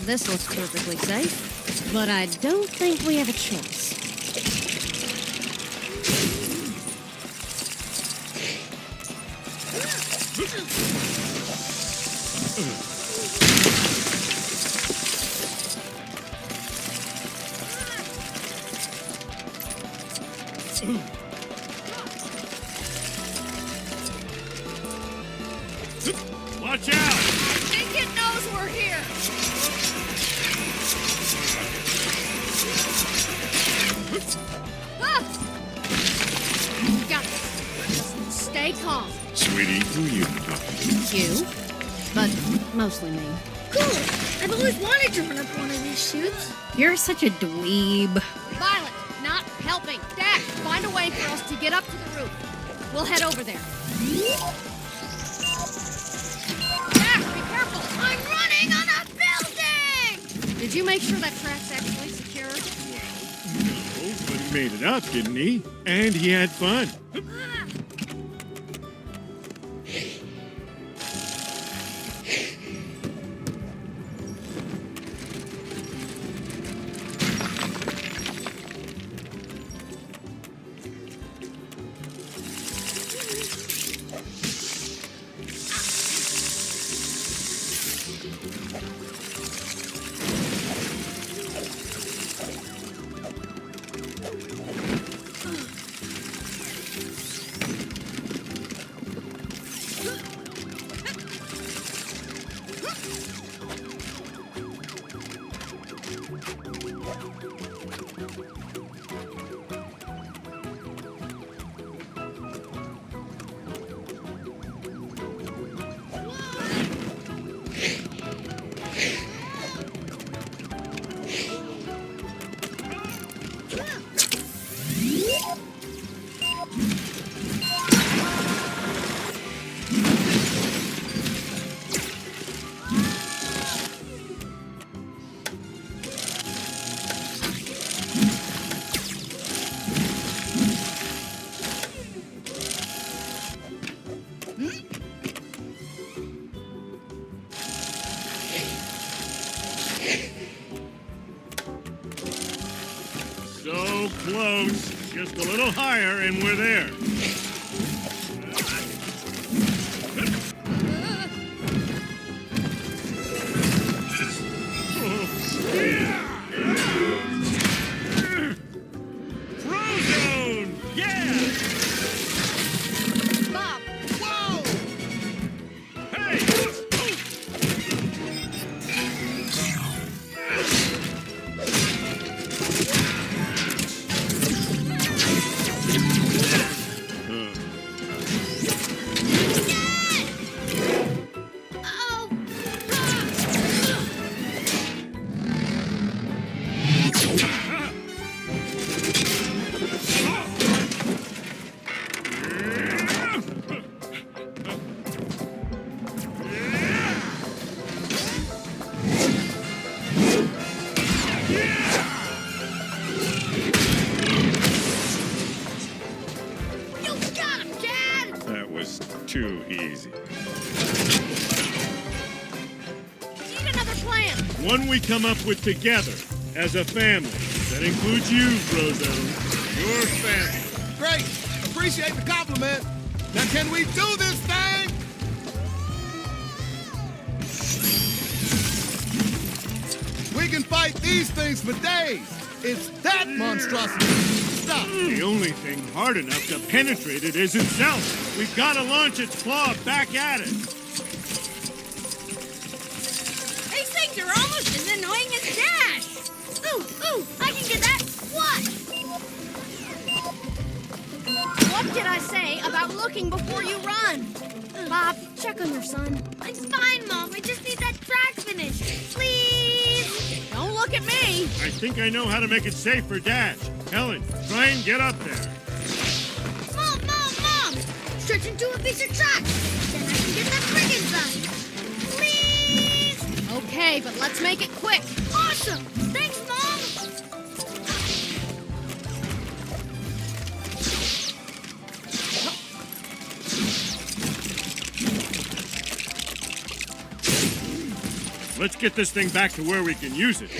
This looks perfectly safe, but I don't think we have a choice. Watch out! I think it knows we're here. Got this. Stay calm. Sweetie, who are you talking to? You, but mostly me. Cool. I've always wanted to run up one of these chutes. You're such a dweeb. Violet, not helping. Dash, find a way for us to get up to the roof. We'll head over there. Dash, be careful. I'm running on a building! Did you make sure that track's actually secure? No, but he made it up, didn't he? And he had fun. close. Just a little higher and we're there. Frozone! Yeah! Bob! Whoa! Hey! You got him, Dad! That was too easy. Need another plan. One we come up with together as a family. That includes you, Frozone. Your family. Great. Appreciate the compliment. Now can we do this thing? We can fight these things for days. It's that monstrosity. Stop. The only thing hard enough to penetrate it is itself. We've got to launch its claw back at it. These things are almost as annoying as Dash! Ooh, I can get that. What? What did I say about looking before you run? Bob, check on your son. It's fine, Mom. I just need that track finished. Please. Don't look at me! I think I know how to make it safe for Dash. Helen, try and get up there. Mom! Stretch into a piece of track. Then I can get that friggin' done. Please. Okay, but let's make it quick. Awesome. Thanks, Mom. Let's get this thing back to where we can use it.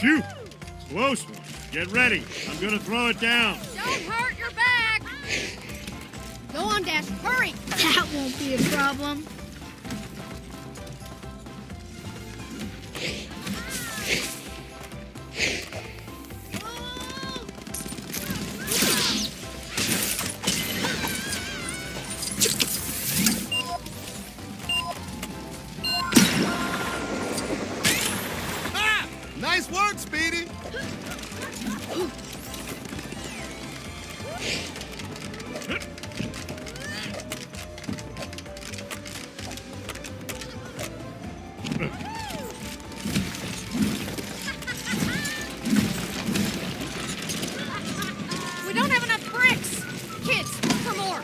Phew! Close one. Get ready. I'm gonna throw it down. Don't hurt your back! Go on, Dash. Hurry. That won't be a problem. Ah! Nice work, Speedy. We don't have enough bricks! Kids, look for more!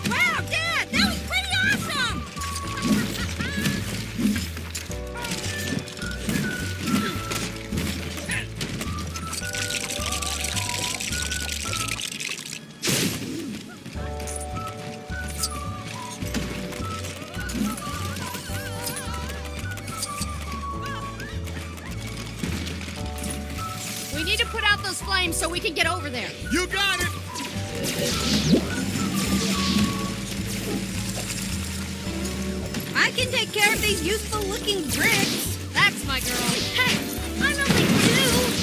Wow, Dad! That was pretty awesome! We need to put out those flames so we can get over there. You got it. I can take care of these useful-looking bricks. That's my girl. Hey, I'm only 2.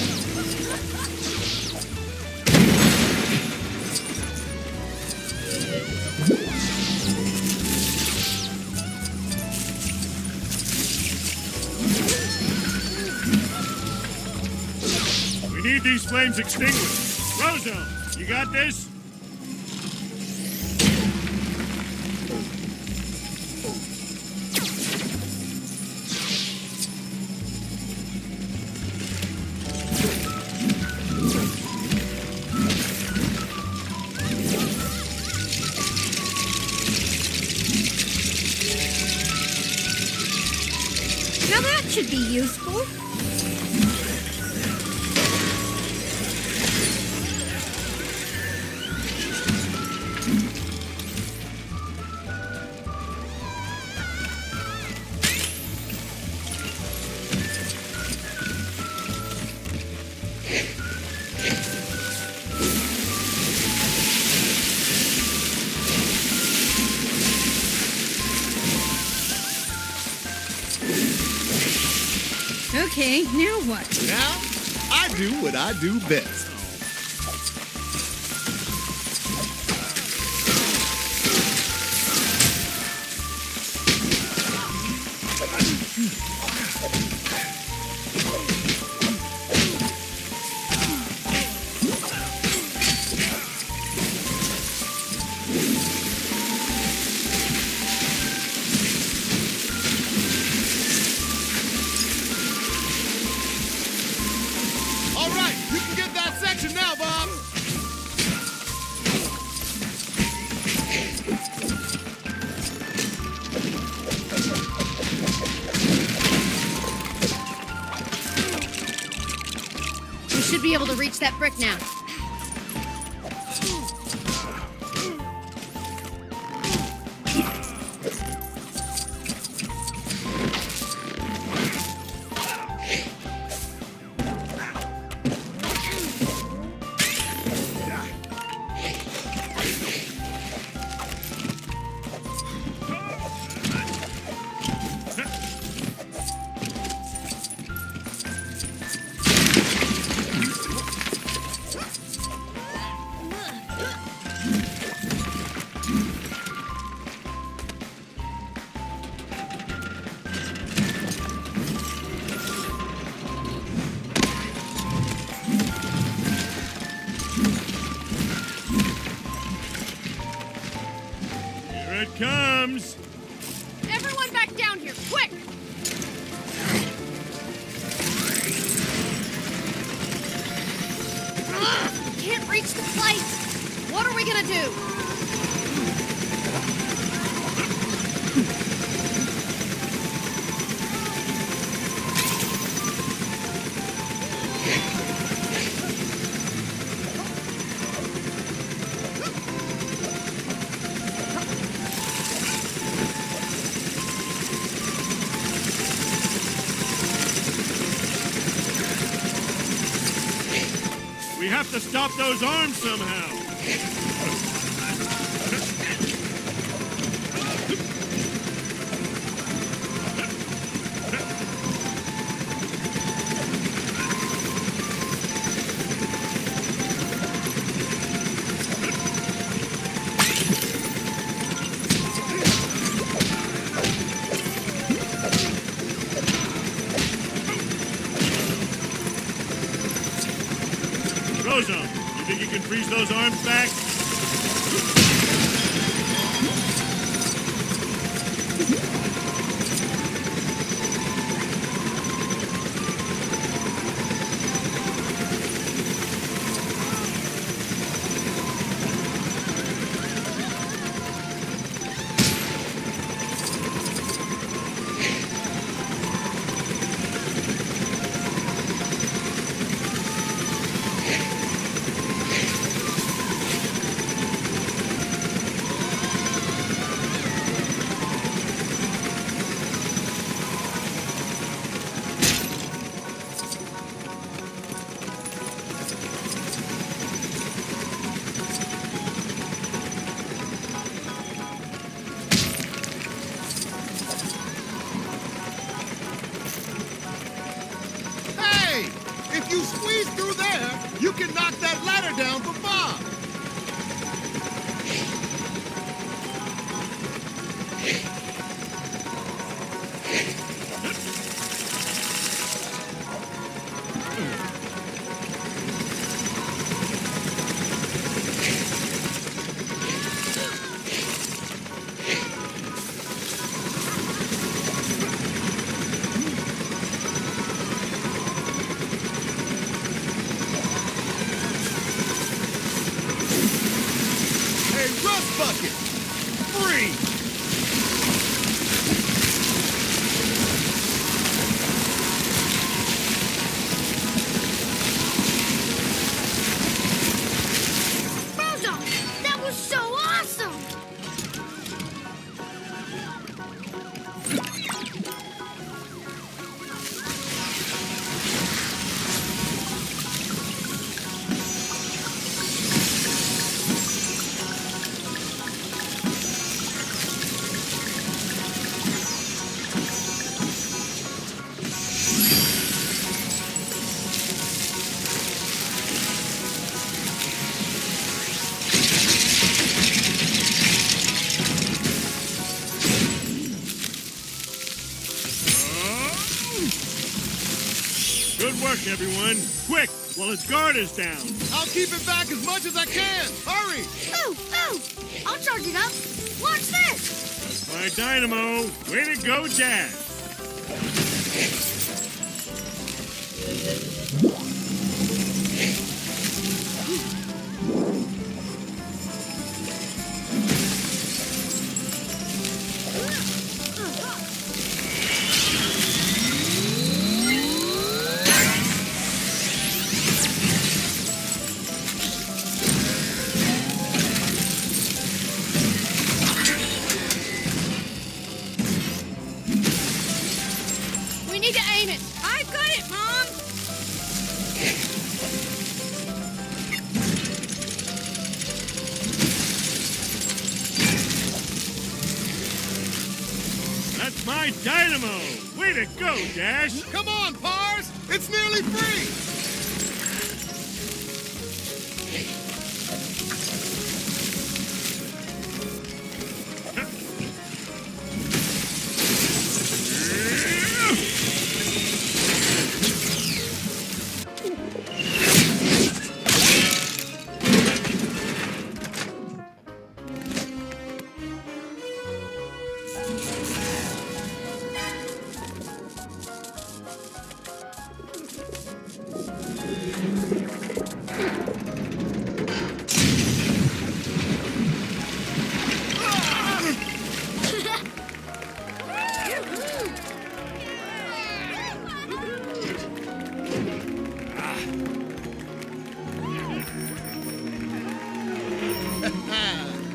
We need these flames extinguished. Frozone, you got this? should be useful. Okay, now what? Now, I do what I do best. All right, you can get that section now, Bob. We should be able to reach that brick now. Here it comes. Everyone back down here, quick! Can't reach the plate. What are we gonna do? We have to stop those arms somehow. Frozone, you think you can freeze those arms back? If you squeeze through there, you can knock that ladder down for Bob. Bucket. Free. Good work, everyone. Quick, while his guard is down. I'll keep it back as much as I can. Hurry! Ooh, ooh! I'll charge it up. Watch this! That's my dynamo. Way to go, Dad. We need to aim it. I've got it, Mom! That's my dynamo. Way to go, Dash. Come on, Pars! It's nearly free!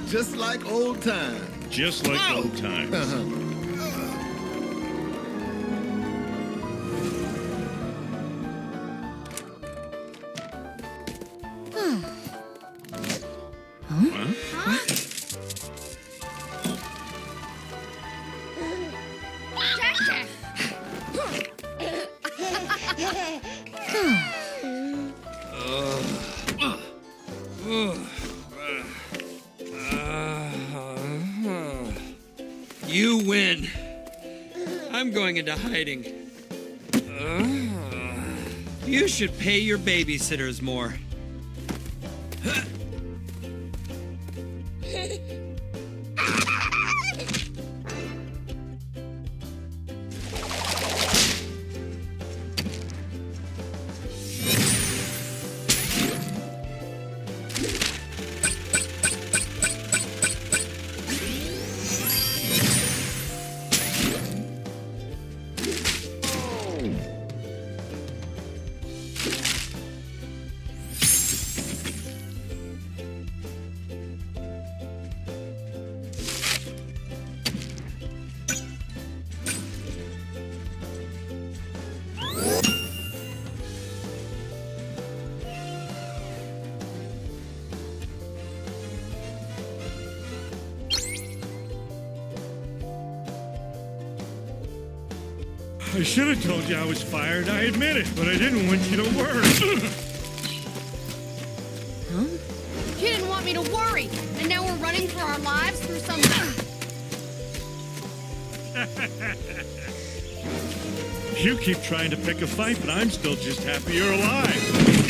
Just like old times. Just like old times. You win. I'm going into hiding. You should pay your babysitters more. I should have told you I was fired. I admit it, but I didn't want you to worry. You didn't want me to worry, and now we're running for our lives through some... You keep trying to pick a fight, but I'm still just happy you're alive.